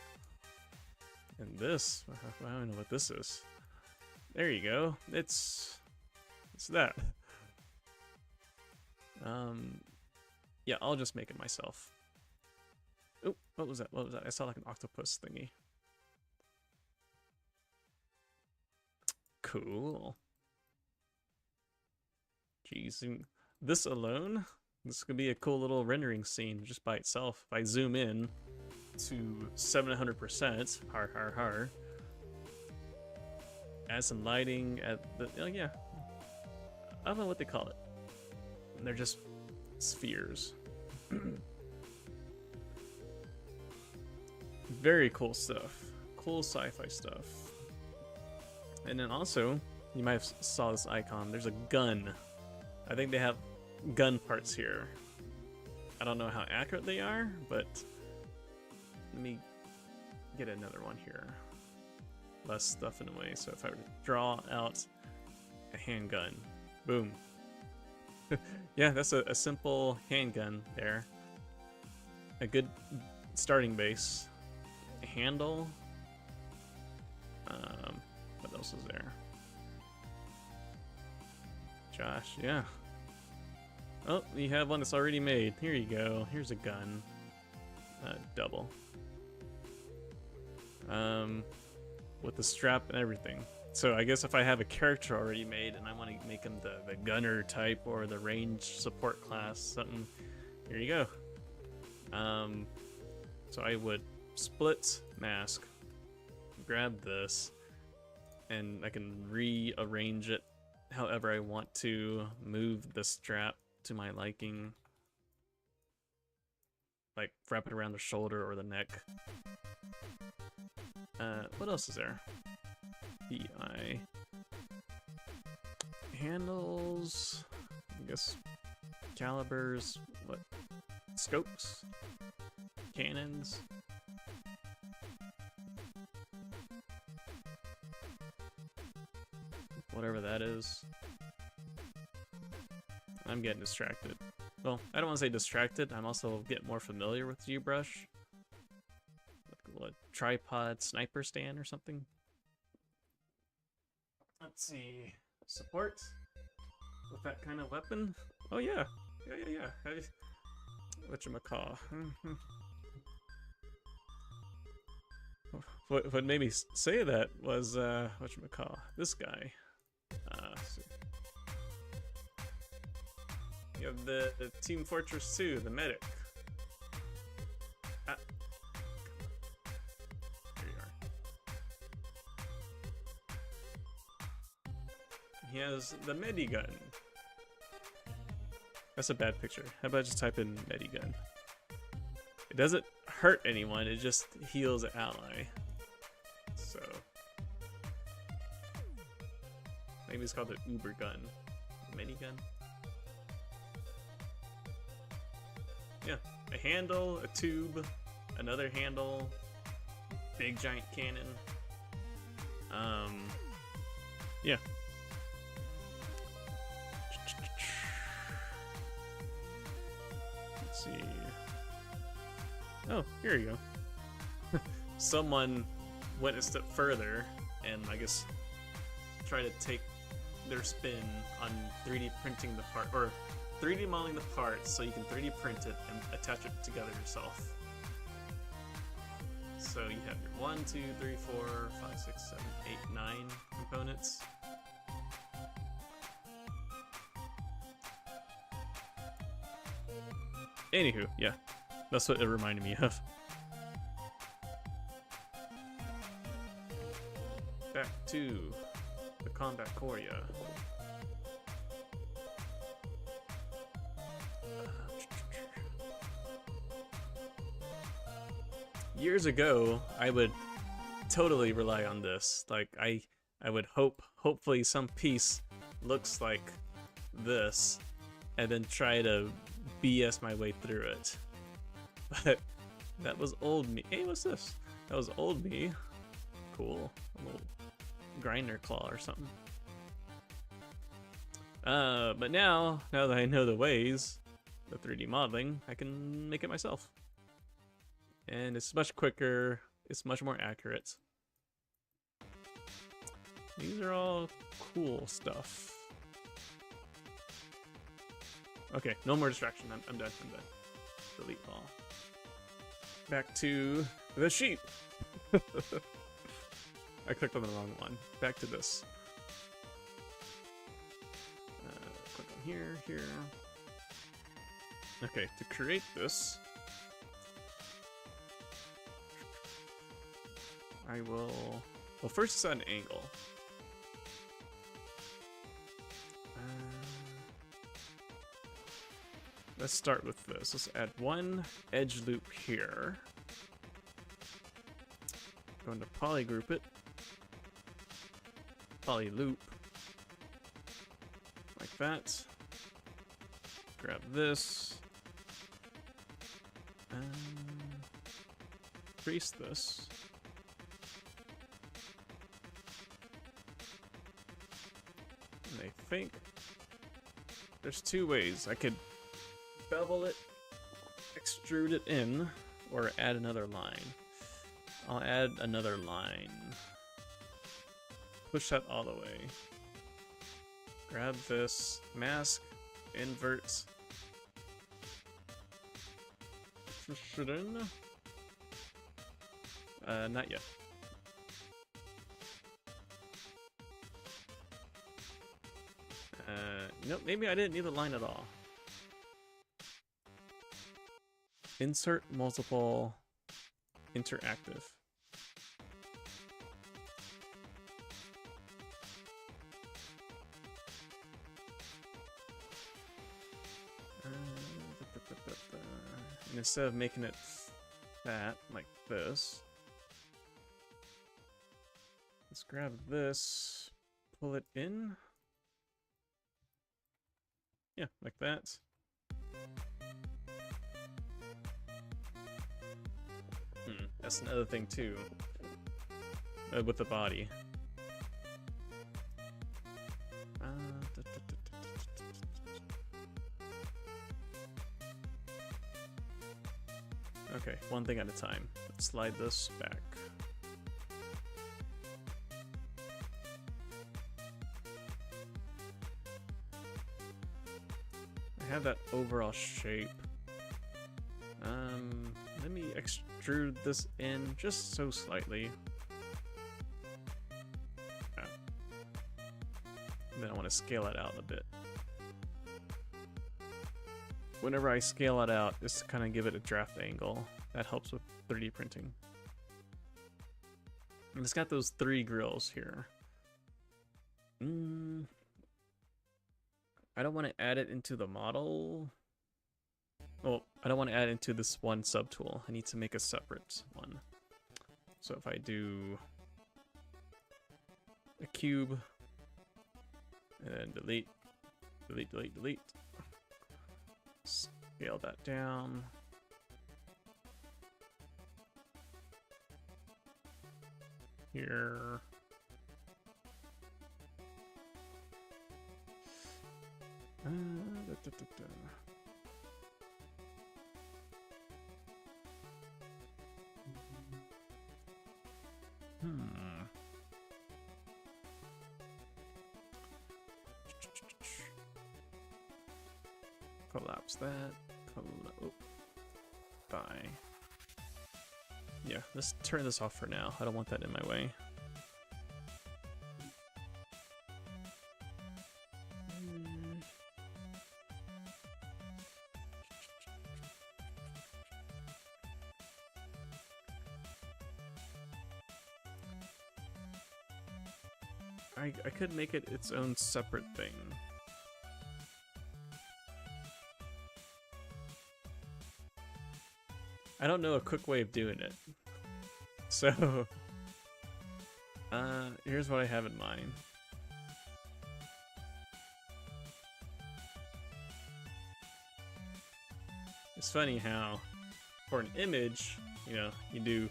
And this, I don't know what this is. There you go. It's that. Yeah, I'll just make it myself. Oh, what was that? What was that? I saw like an octopus thingy. Cool. Geez, this alone, this could be a cool little rendering scene just by itself. If I zoom in to 700%, har. Add some lighting at the, oh yeah, I don't know what they call it. They're just spheres. Very cool stuff. Cool sci-fi stuff. And then also, you might have saw this icon. There's a gun. I think they have gun parts here. I don't know how accurate they are, but let me get another one here. Less stuff in the way. So if I draw out a handgun, boom. Yeah, that's a simple handgun there. A good starting base. A handle. What else is there? Josh, yeah. Oh, you have one that's already made. Here you go. Here's a gun. Double. With the strap and everything. So I guess if I have a character already made and I want to make him the gunner type or the range support class, something, here you go. So I would split mask, grab this, and I can rearrange it however I want to, move the strap to my liking, like wrap it around the shoulder or the neck. What else is there? PI handles, I guess calibers, what, scopes, cannons. Whatever that is. I'm getting distracted. Well, I don't want to say distracted, I'm also getting more familiar with ZBrush. What, tripod sniper stand or something? Let's see. Support with that kind of weapon? Oh yeah. Yeah. Whatchamacall. What made me say that was whatchamacall, this guy. So you have the Team Fortress 2, the medic. Ah. There you are. He has the Medigun. That's a bad picture. How about I just type in Medigun? It doesn't hurt anyone, it just heals an ally. So maybe it's called the Uber gun. Minigun? Yeah. A handle, a tube, another handle, big giant cannon. Yeah. Let's see. Oh, here you go. Someone went a step further and I guess try to take their spin on 3D printing the part, or 3D modeling the parts so you can 3D print it and attach it together yourself. So you have your 1, 2, 3, 4, 5, 6, 7, 8, 9 components. Anywho, yeah, that's what it reminded me of. Back to the Combat Korea. years ago, I would totally rely on this. Like, I would hopefully some piece looks like this, and then try to BS my way through it. But that was old me. Hey, what's this? That was old me. Cool. A little grinder claw or something. But now that I know the ways, the 3D modeling, I can make it myself. And it's much quicker, it's much more accurate. These are all cool stuff. Okay, no more distraction. I'm done. Delete all. Back to the sheep. I clicked on the wrong one. Back to this. Click on here. Okay, to create this, I will. Well, first set an angle. Let's start with this. Let's add one edge loop here. Going to polygroup it. Poly loop. Like that. Grab this. Crease this. And I think there's two ways. I could bevel it, extrude it in, or add another line. I'll add another line. Push that all the way. Grab this, mask, invert. Push it in. Not yet. Nope, maybe I didn't need the line at all. Insert multiple interactive. And instead of making it fat like this, let's grab this, pull it in. Yeah, like that. That's another thing too, with the body. Okay, one thing at a time. Let's slide this back. I have that overall shape. Let me extrude this in just so slightly. Then I want to scale it out a bit. Whenever I scale it out, just to kind of give it a draft angle. That helps with 3D printing. And it's got those 3 grills here. I don't want to add it into the model. Well, I don't want to add it into this one subtool. I need to make a separate one. So if I do a cube, and then delete, scale that down. Here. Collapse that. Bye. Yeah, let's turn this off for now. I don't want that in my way. I could make it its own separate thing. I don't know a quick way of doing it. So, here's what I have in mind. It's funny how, for an image, you know, you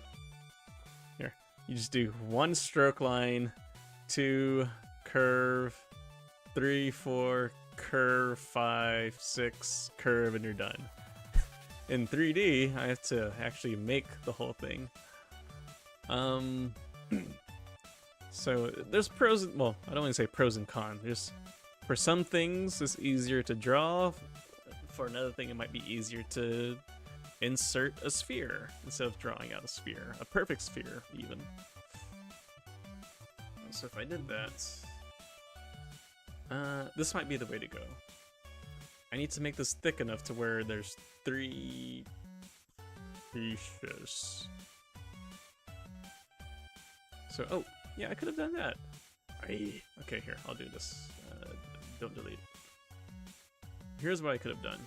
just do 1 stroke line, 2 curve, 3, 4 curve, 5, 6 curve, and you're done. In 3D, I have to actually make the whole thing. So there's pros, well, I don't want to say pros and cons. There's, for some things, it's easier to draw. For another thing, it might be easier to insert a sphere instead of drawing out a sphere, a perfect sphere even. So if I did that, this might be the way to go. I need to make this thick enough to where there's 3 pieces. So, oh, yeah, I could have done that. Okay, here, I'll do this. Don't delete. Here's what I could have done.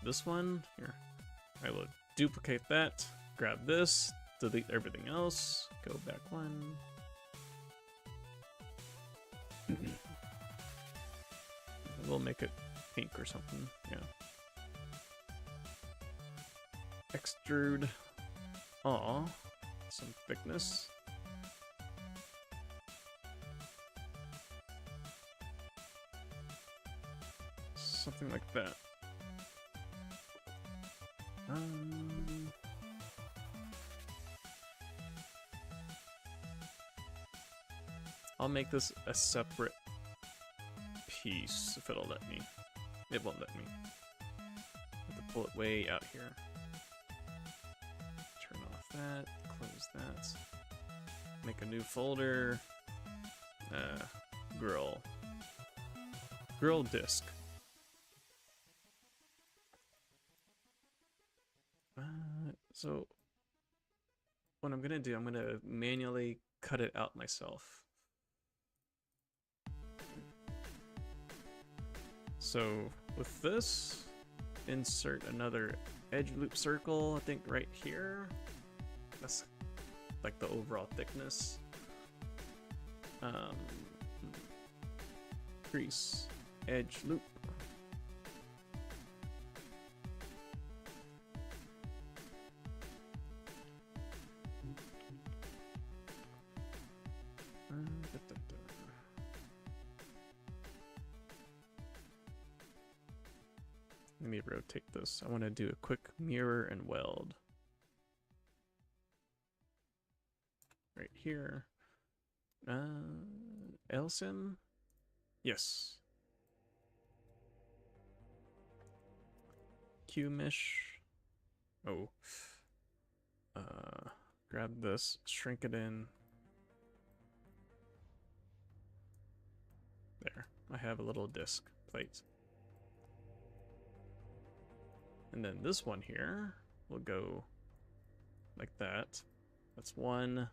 This one, here. I will duplicate that, grab this, delete everything else, go back 1. We'll make it pink or something, yeah. Extrude. Aw, some thickness. Something like that. I'll make this a separate piece if it'll let me. It won't let me. I have to pull it way out here. Turn off that, close that. Make a new folder. Grill. Grill disk. So what I'm gonna do, I'm gonna manually cut it out myself. So with this, insert another edge loop circle, I think right here. That's like the overall thickness. Crease, edge loop. Let me rotate this. I want to do a quick mirror and weld. Right here. LSIM? Yes. Q-mesh. Oh. Grab this, shrink it in. There. I have a little disc plate. And then this one here will go like that. That's one.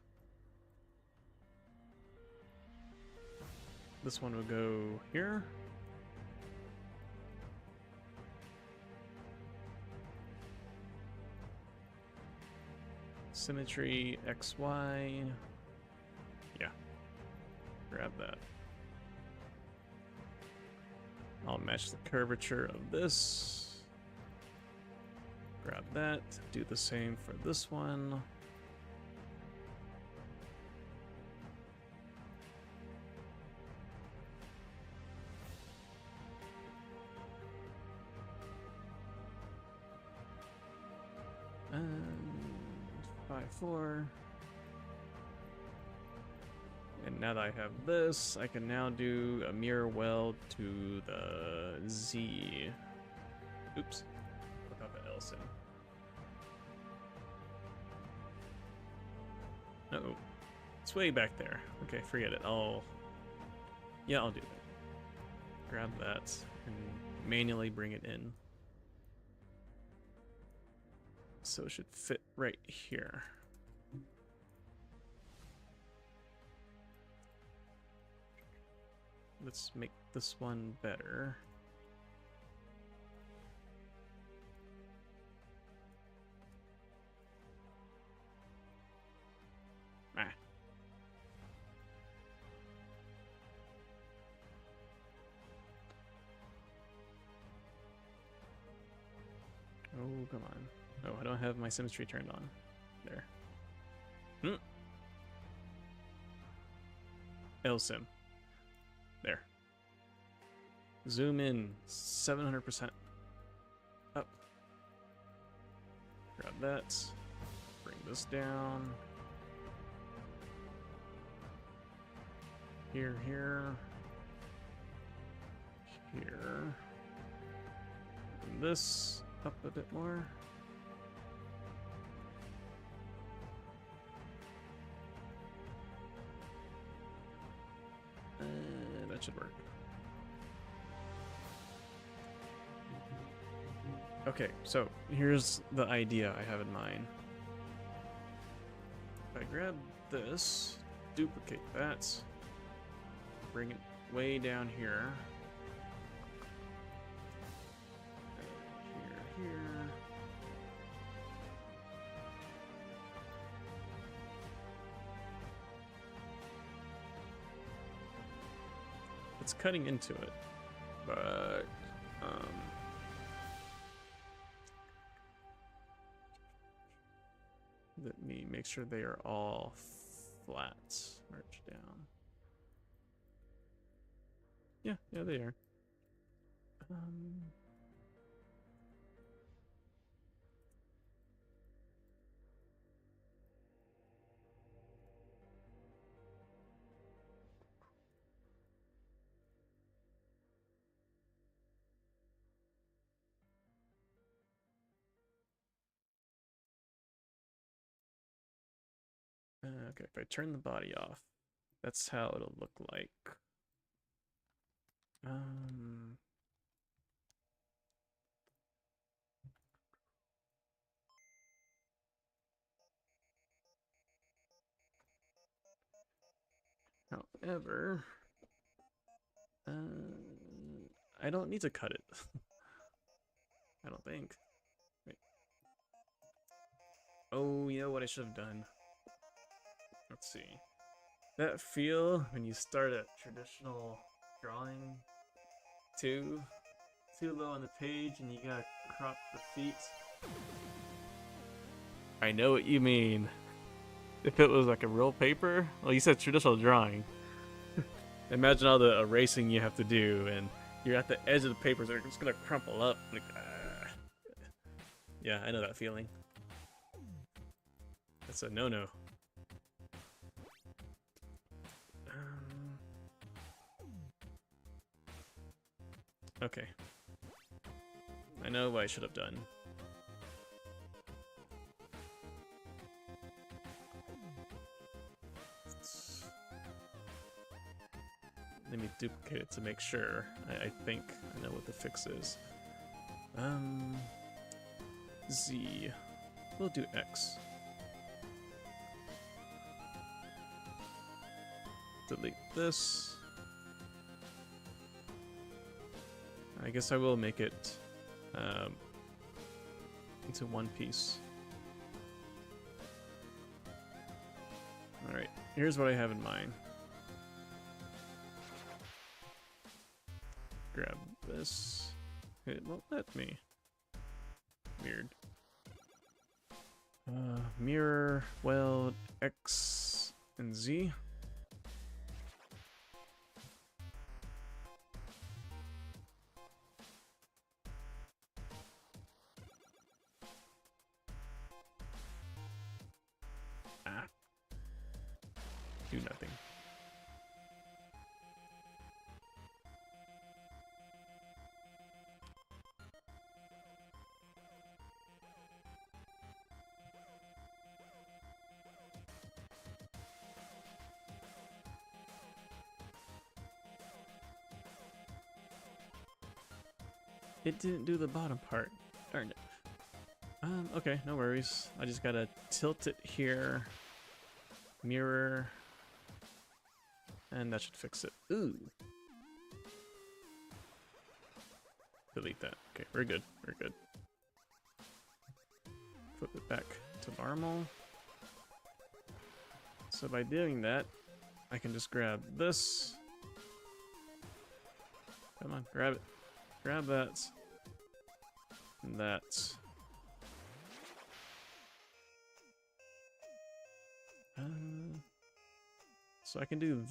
This one will go here. Symmetry, XY. Yeah. Grab that. I'll match the curvature of this. Grab that, do the same for this one. And 5, 4. And now that I have this, I can now do a mirror weld to the Z. Oops. LSIM. Uh-oh. It's way back there. Okay, forget it. I'll do that. Grab that and manually bring it in. So it should fit right here. Let's make this one better. Oh, come on. Oh, I don't have my symmetry turned on. There. LSIM. There. Zoom in 700%. Up. Grab that. Bring this down. Here. And this up a bit more. That should work. Okay, so here's the idea I have in mind. If I grab this, duplicate that, bring it way down here. Here. It's cutting into it, but let me make sure they are all flat. Merge down. Yeah, they are. Okay, if I turn the body off, that's how it'll look like. However, I don't need to cut it. I don't think. Wait. Oh, you know what I should have done? Let's see. That feel when you start a traditional drawing too low on the page and you gotta crop the feet. I know what you mean. If it was like a real paper, well, you said traditional drawing. Imagine all the erasing you have to do, and you're at the edge of the paper, so it's gonna crumple up. Like, yeah, I know that feeling. That's a no-no. Okay. I know what I should have done. Let me duplicate it to make sure. I think I know what the fix is. Z. We'll do X. Delete this. I guess I will make it into one piece. Alright, here's what I have in mind. Grab this. It won't let me. Weird. Mirror, weld, X, and Z. Do nothing. It didn't do the bottom part. Darn it. Okay, no worries. I just gotta tilt it here. Mirror. And that should fix it. Ooh. Delete that. Okay, we're good. We're good. Flip it back to normal. So by doing that, I can just grab this. Come on, grab it. Grab that. And that. So I can do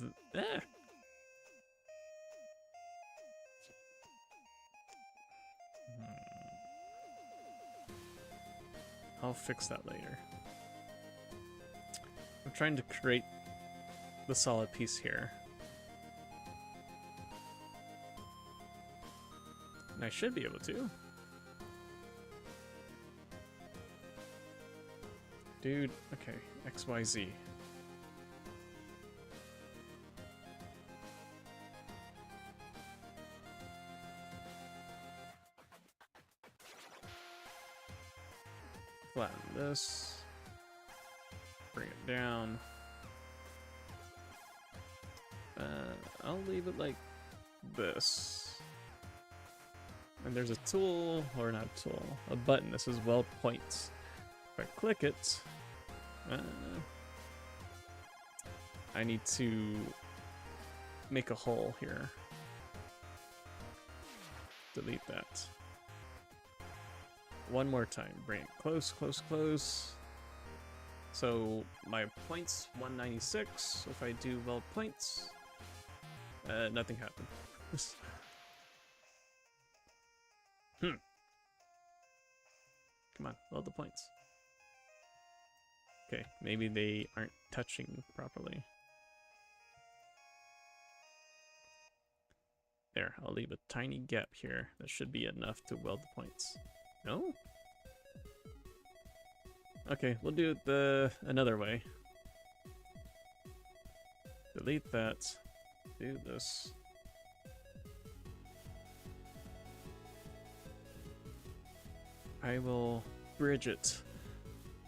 I'll fix that later. I'm trying to create the solid piece here. And I should be able to. Dude, okay, XYZ. Flatten this. Bring it down. I'll leave it like this. And there's a tool, or not a tool, a button that says weld points. If I click it, I need to make a hole here. Delete that. One more time. Bring it close, close, close. So my points 196. If I do weld points, nothing happened. Come on, weld the points. Okay, maybe they aren't touching properly. There, I'll leave a tiny gap here. That should be enough to weld the points. No? Okay, we'll do it another way. Delete that. Do this. I will bridge it.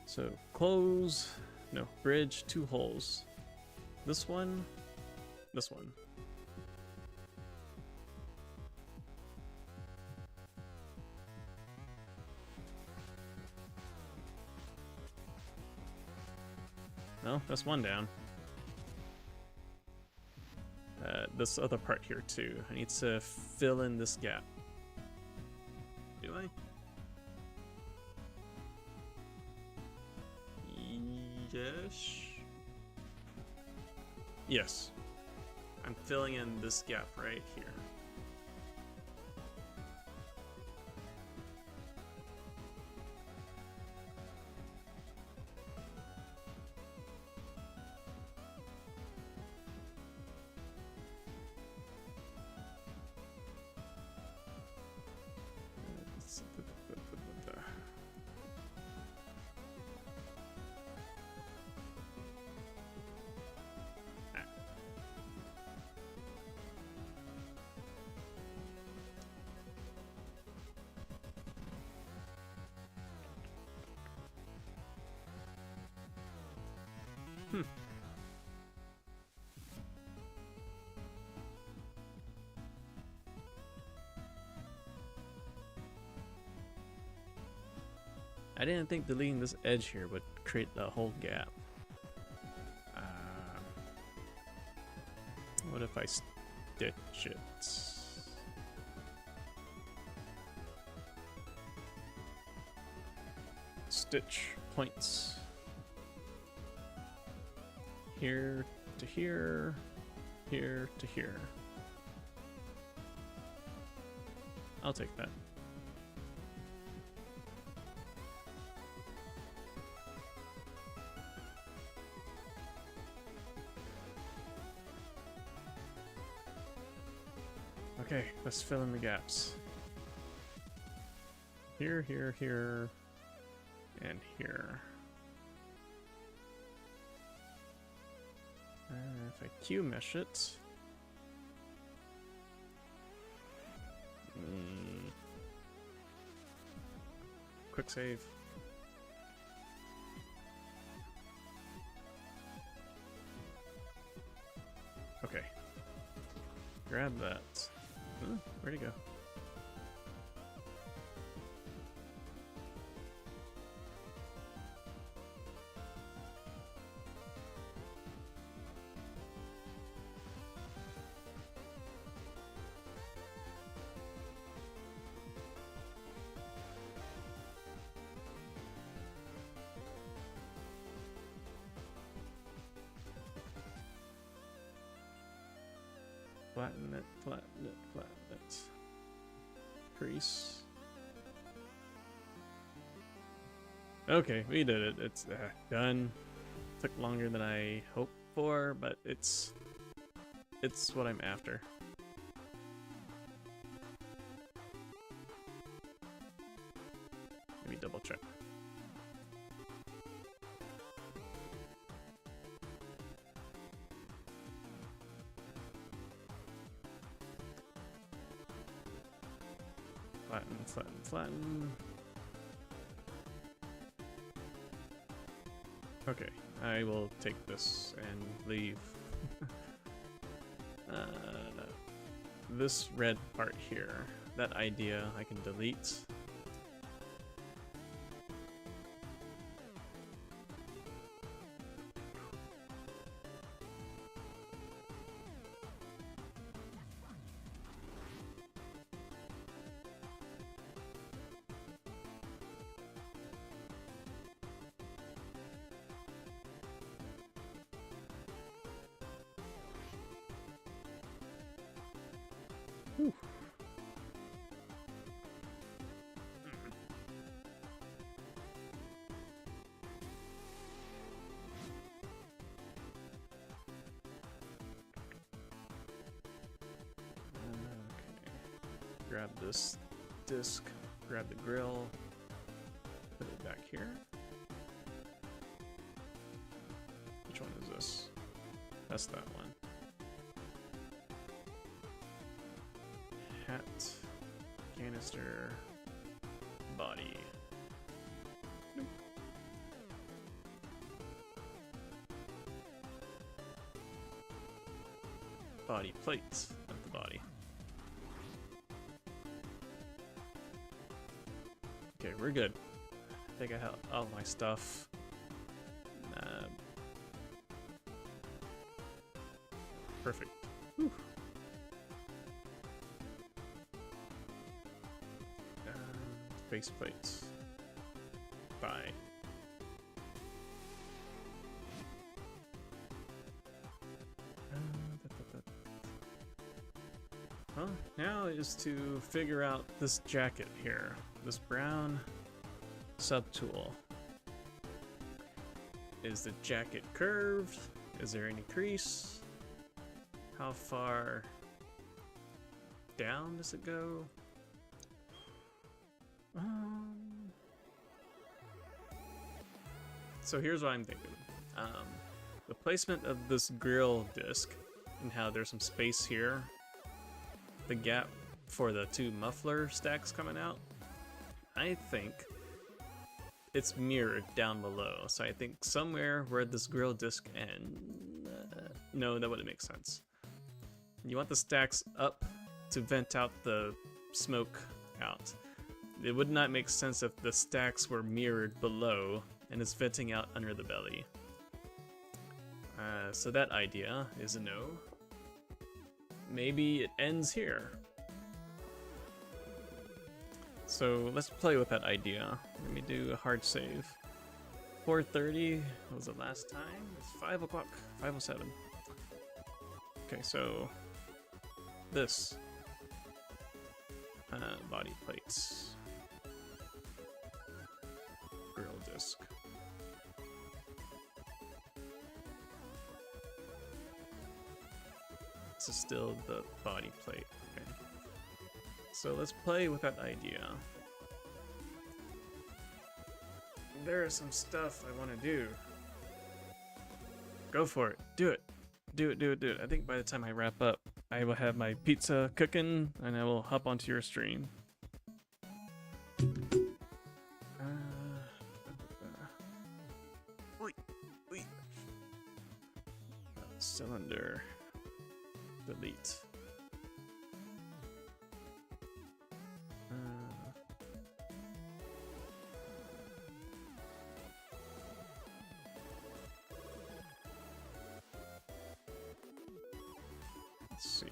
So close, no, bridge 2 holes. This one, this one. No, that's one down. This other part here too. I need to fill in this gap. Do I? Yes. Yes. I'm filling in this gap right here. I didn't think deleting this edge here would create the whole gap. What if I stitch it? Stitch points. Here to here, here to here. I'll take that. Okay, let's fill in the gaps. Here, here, here, and here. If I Q mesh it, quick save. Okay, grab that. Where'd he go? Flatten it, flatten it, flatten it. Crease. Okay, we did it. It's done. Took longer than I hoped for, but it's what I'm after. Let me double check. Flatten, flatten, flatten. Okay, I will take this and leave. This red part here, that idea I can delete. Whew. Okay. Grab this disc, grab the grill, put it back here. Which one is this? That's that one. Hat, canister, body. Nope. Body plates, not the body. Okay, we're good. I think I have all my stuff. Perfect. Whew. Face plates. Bye. Well, now is to figure out this jacket here. This brown subtool. Is the jacket curved? Is there any crease? How far down does it go? So here's what I'm thinking. The placement of this grill disc and how there's some space here. The gap for the two muffler stacks coming out. I think it's mirrored down below. So I think somewhere where this grill disc ends. No, that wouldn't make sense. You want the stacks up to vent out the smoke out. It would not make sense if the stacks were mirrored below and it's venting out under the belly. So that idea is a no. Maybe it ends here. So let's play with that idea. Let me do a hard save. 4:30 was the last time? It's 5 o'clock, 5:07. Okay, so this body plates, grill disc. This is still the body plate. Okay. So let's play with that idea. There is some stuff I want to do. Go for it. Do it. Do it, do it, do it. I think by the time I wrap up, I will have my pizza cooking and I will hop onto your stream. Cylinder. Delete. Let's see.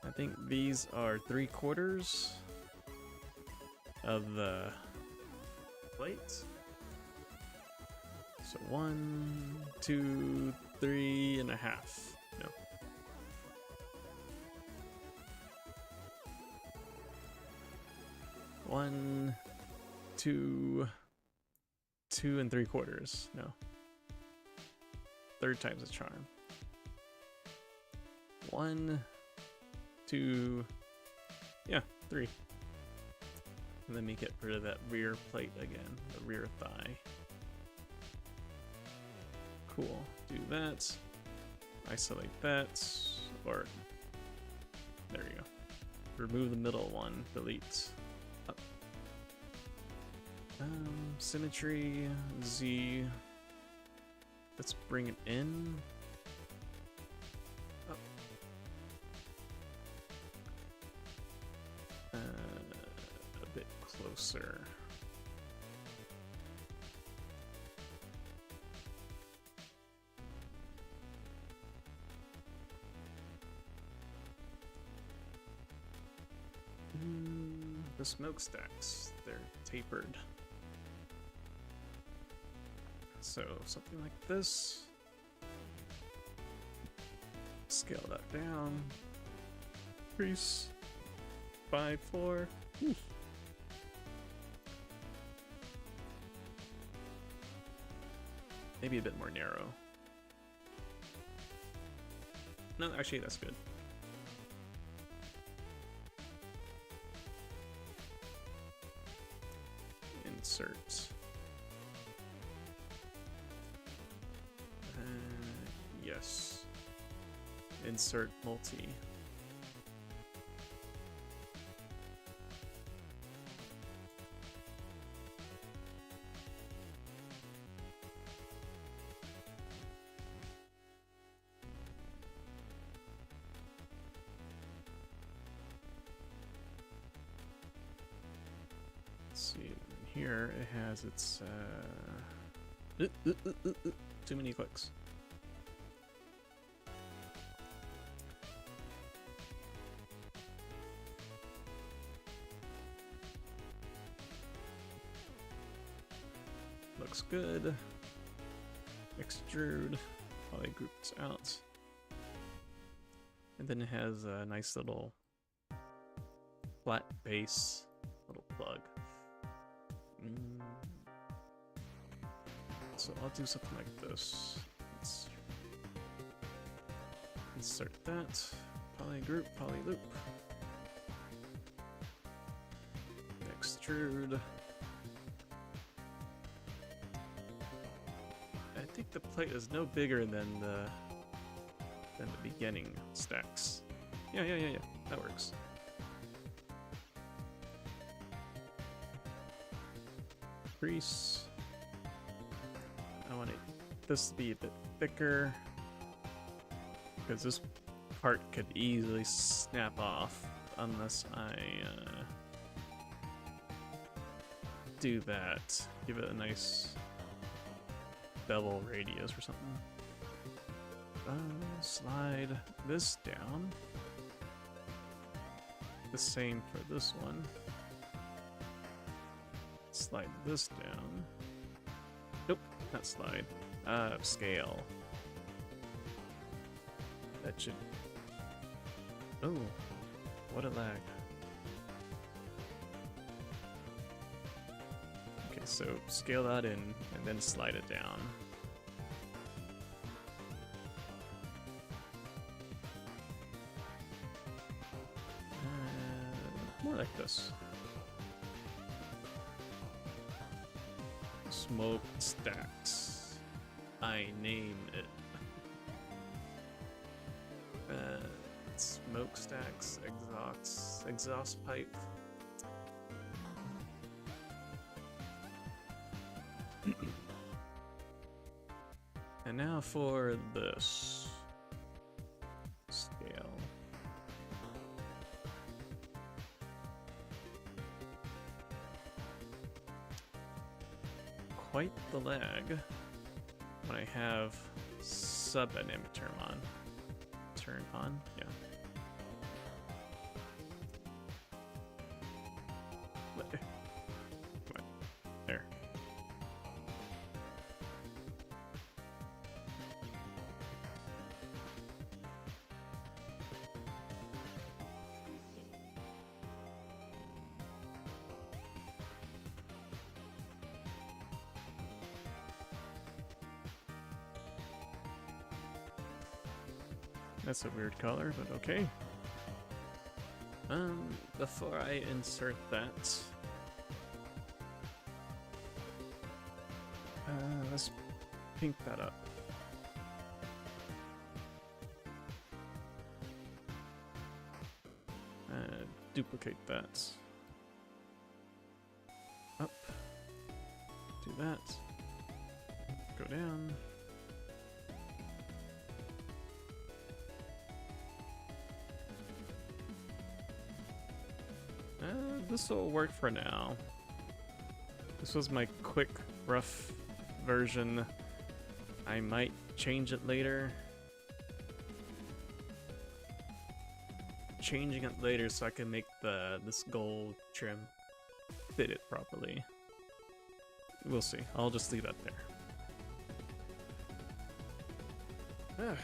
I think these are 3/4 of the plate. So 1, 2, 3.5. No. 1, 2, 2 3/4. No. Third time's a charm. 1, 2, yeah, 3. And then we get rid of that rear plate again, the rear thigh. Cool. Do that. Isolate that. Or there you go. Remove the middle one. Delete. Up. Symmetry. Z. Let's bring it in. Up. A bit closer. The smokestacks, they're tapered. So something like this. Scale that down. Increase by 4. Maybe a bit more narrow. No, actually that's good. Insert. Yes. Insert multi. Let's see. Here it has its too many clicks. Looks good. Extrude, probably groups out. And then it has a nice little flat base, little plug. So I'll do something like this. Let's insert that. Polygroup, polyloop. Extrude. I think the plate is no bigger than the beginning stacks. Yeah. That works. Crease. I want this to be a bit thicker because this part could easily snap off unless I do that. Give it a nice bevel radius or something. Slide this down. The same for this one. Slide this down. Nope, not slide. Scale. That should... Oh, what a lag. Okay, so scale that in and then slide it down. More like this. Smokestacks. I name it. Smokestacks, exhaust pipe. And now for this scale. Quite the lag when I have sub-enemy turn on. Turn on? Yeah. Come on. There. That's a weird color, but okay. Before I insert that, let's pink that up. Duplicate that. Up. Do that. Go down. This will work for now. This was my quick, rough version. I might change it later. Changing it later so I can make this gold trim fit it properly. We'll see. I'll just leave that there.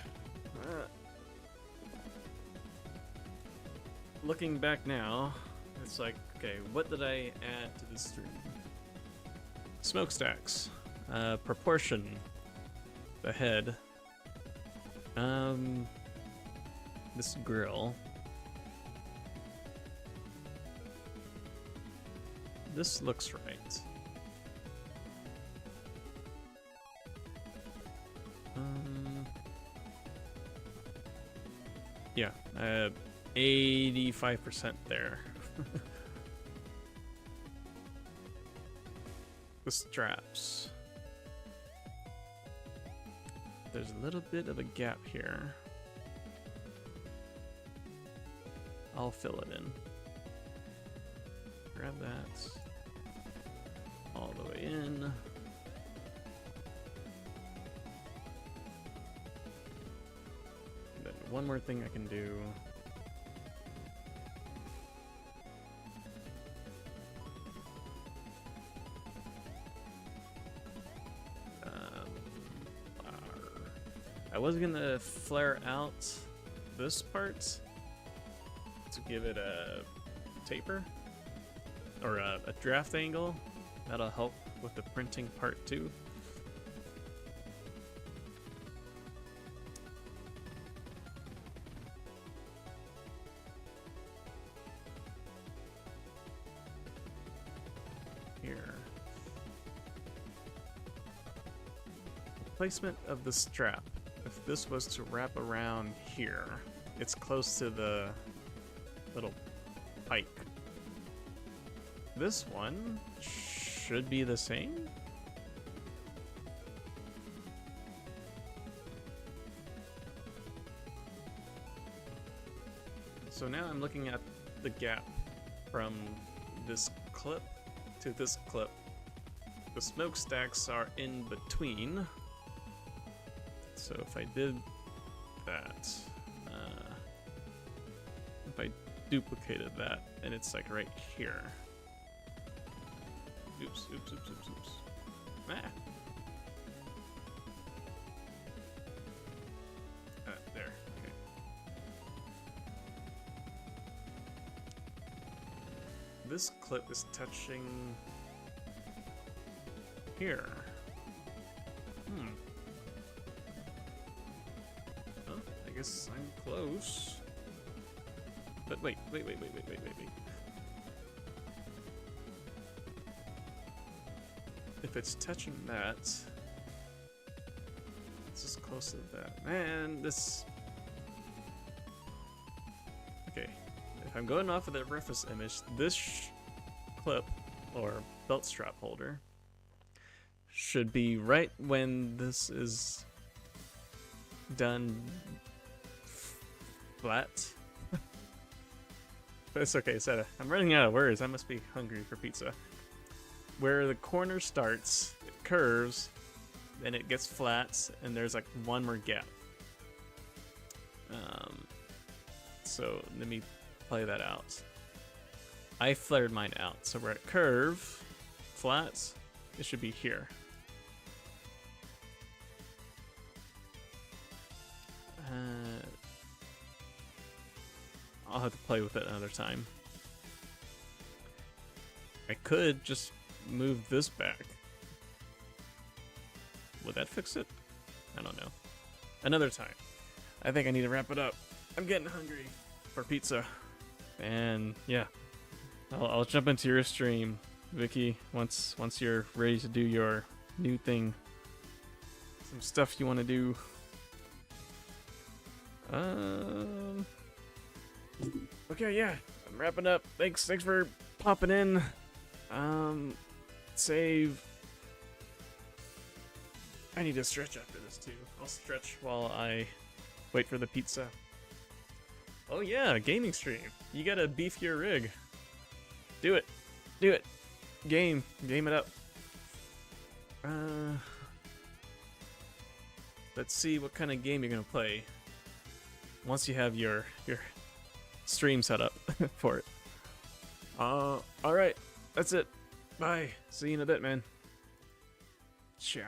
Looking back now, it's like, okay, what did I add to this stream? Smokestacks, proportion, the head, this grill. This looks right. Yeah, 85% there. The straps. There's a little bit of a gap here. I'll fill it in. Grab that. All the way in. Then one more thing I can do. I was gonna flare out this part to give it a taper or a draft angle. That'll help with the printing part too. Here. The placement of the strap. If this was to wrap around here, it's close to the little pike. This one should be the same. So now I'm looking at the gap from this clip to this clip. The smokestacks are in between. So if I did that, if I duplicated that, and it's like right here. Oops, oops, oops, oops, oops. Ah. There, okay. This clip is touching here. I guess I'm close. But wait. If it's touching that, it's just close to that. Man, this... Okay, if I'm going off of the reference image, this clip, or belt strap holder, should be right when this is done flat. But it's okay, so I'm running out of words. I must be hungry for pizza. Where the corner starts, it curves, then it gets flat, and there's like one more gap. So let me play that out. I flared mine out, so where it curve, flat, it should be here. I'll have to play with it another time. I could just move this back. Would that fix it? I don't know. Another time. I think I need to wrap it up. I'm getting hungry for pizza. And yeah, I'll jump into your stream, Vicky, once you're ready to do your new thing. Some stuff you want to do. Okay, yeah, I'm wrapping up. Thanks for popping in. Save. I need to stretch after this too. I'll stretch while I wait for the pizza. Oh yeah, gaming stream. You gotta beef your rig. Do it. Do it. Game it up. Let's see what kind of game you're gonna play once you have your stream set up for it. Alright. That's it. Bye. See you in a bit, man. Ciao.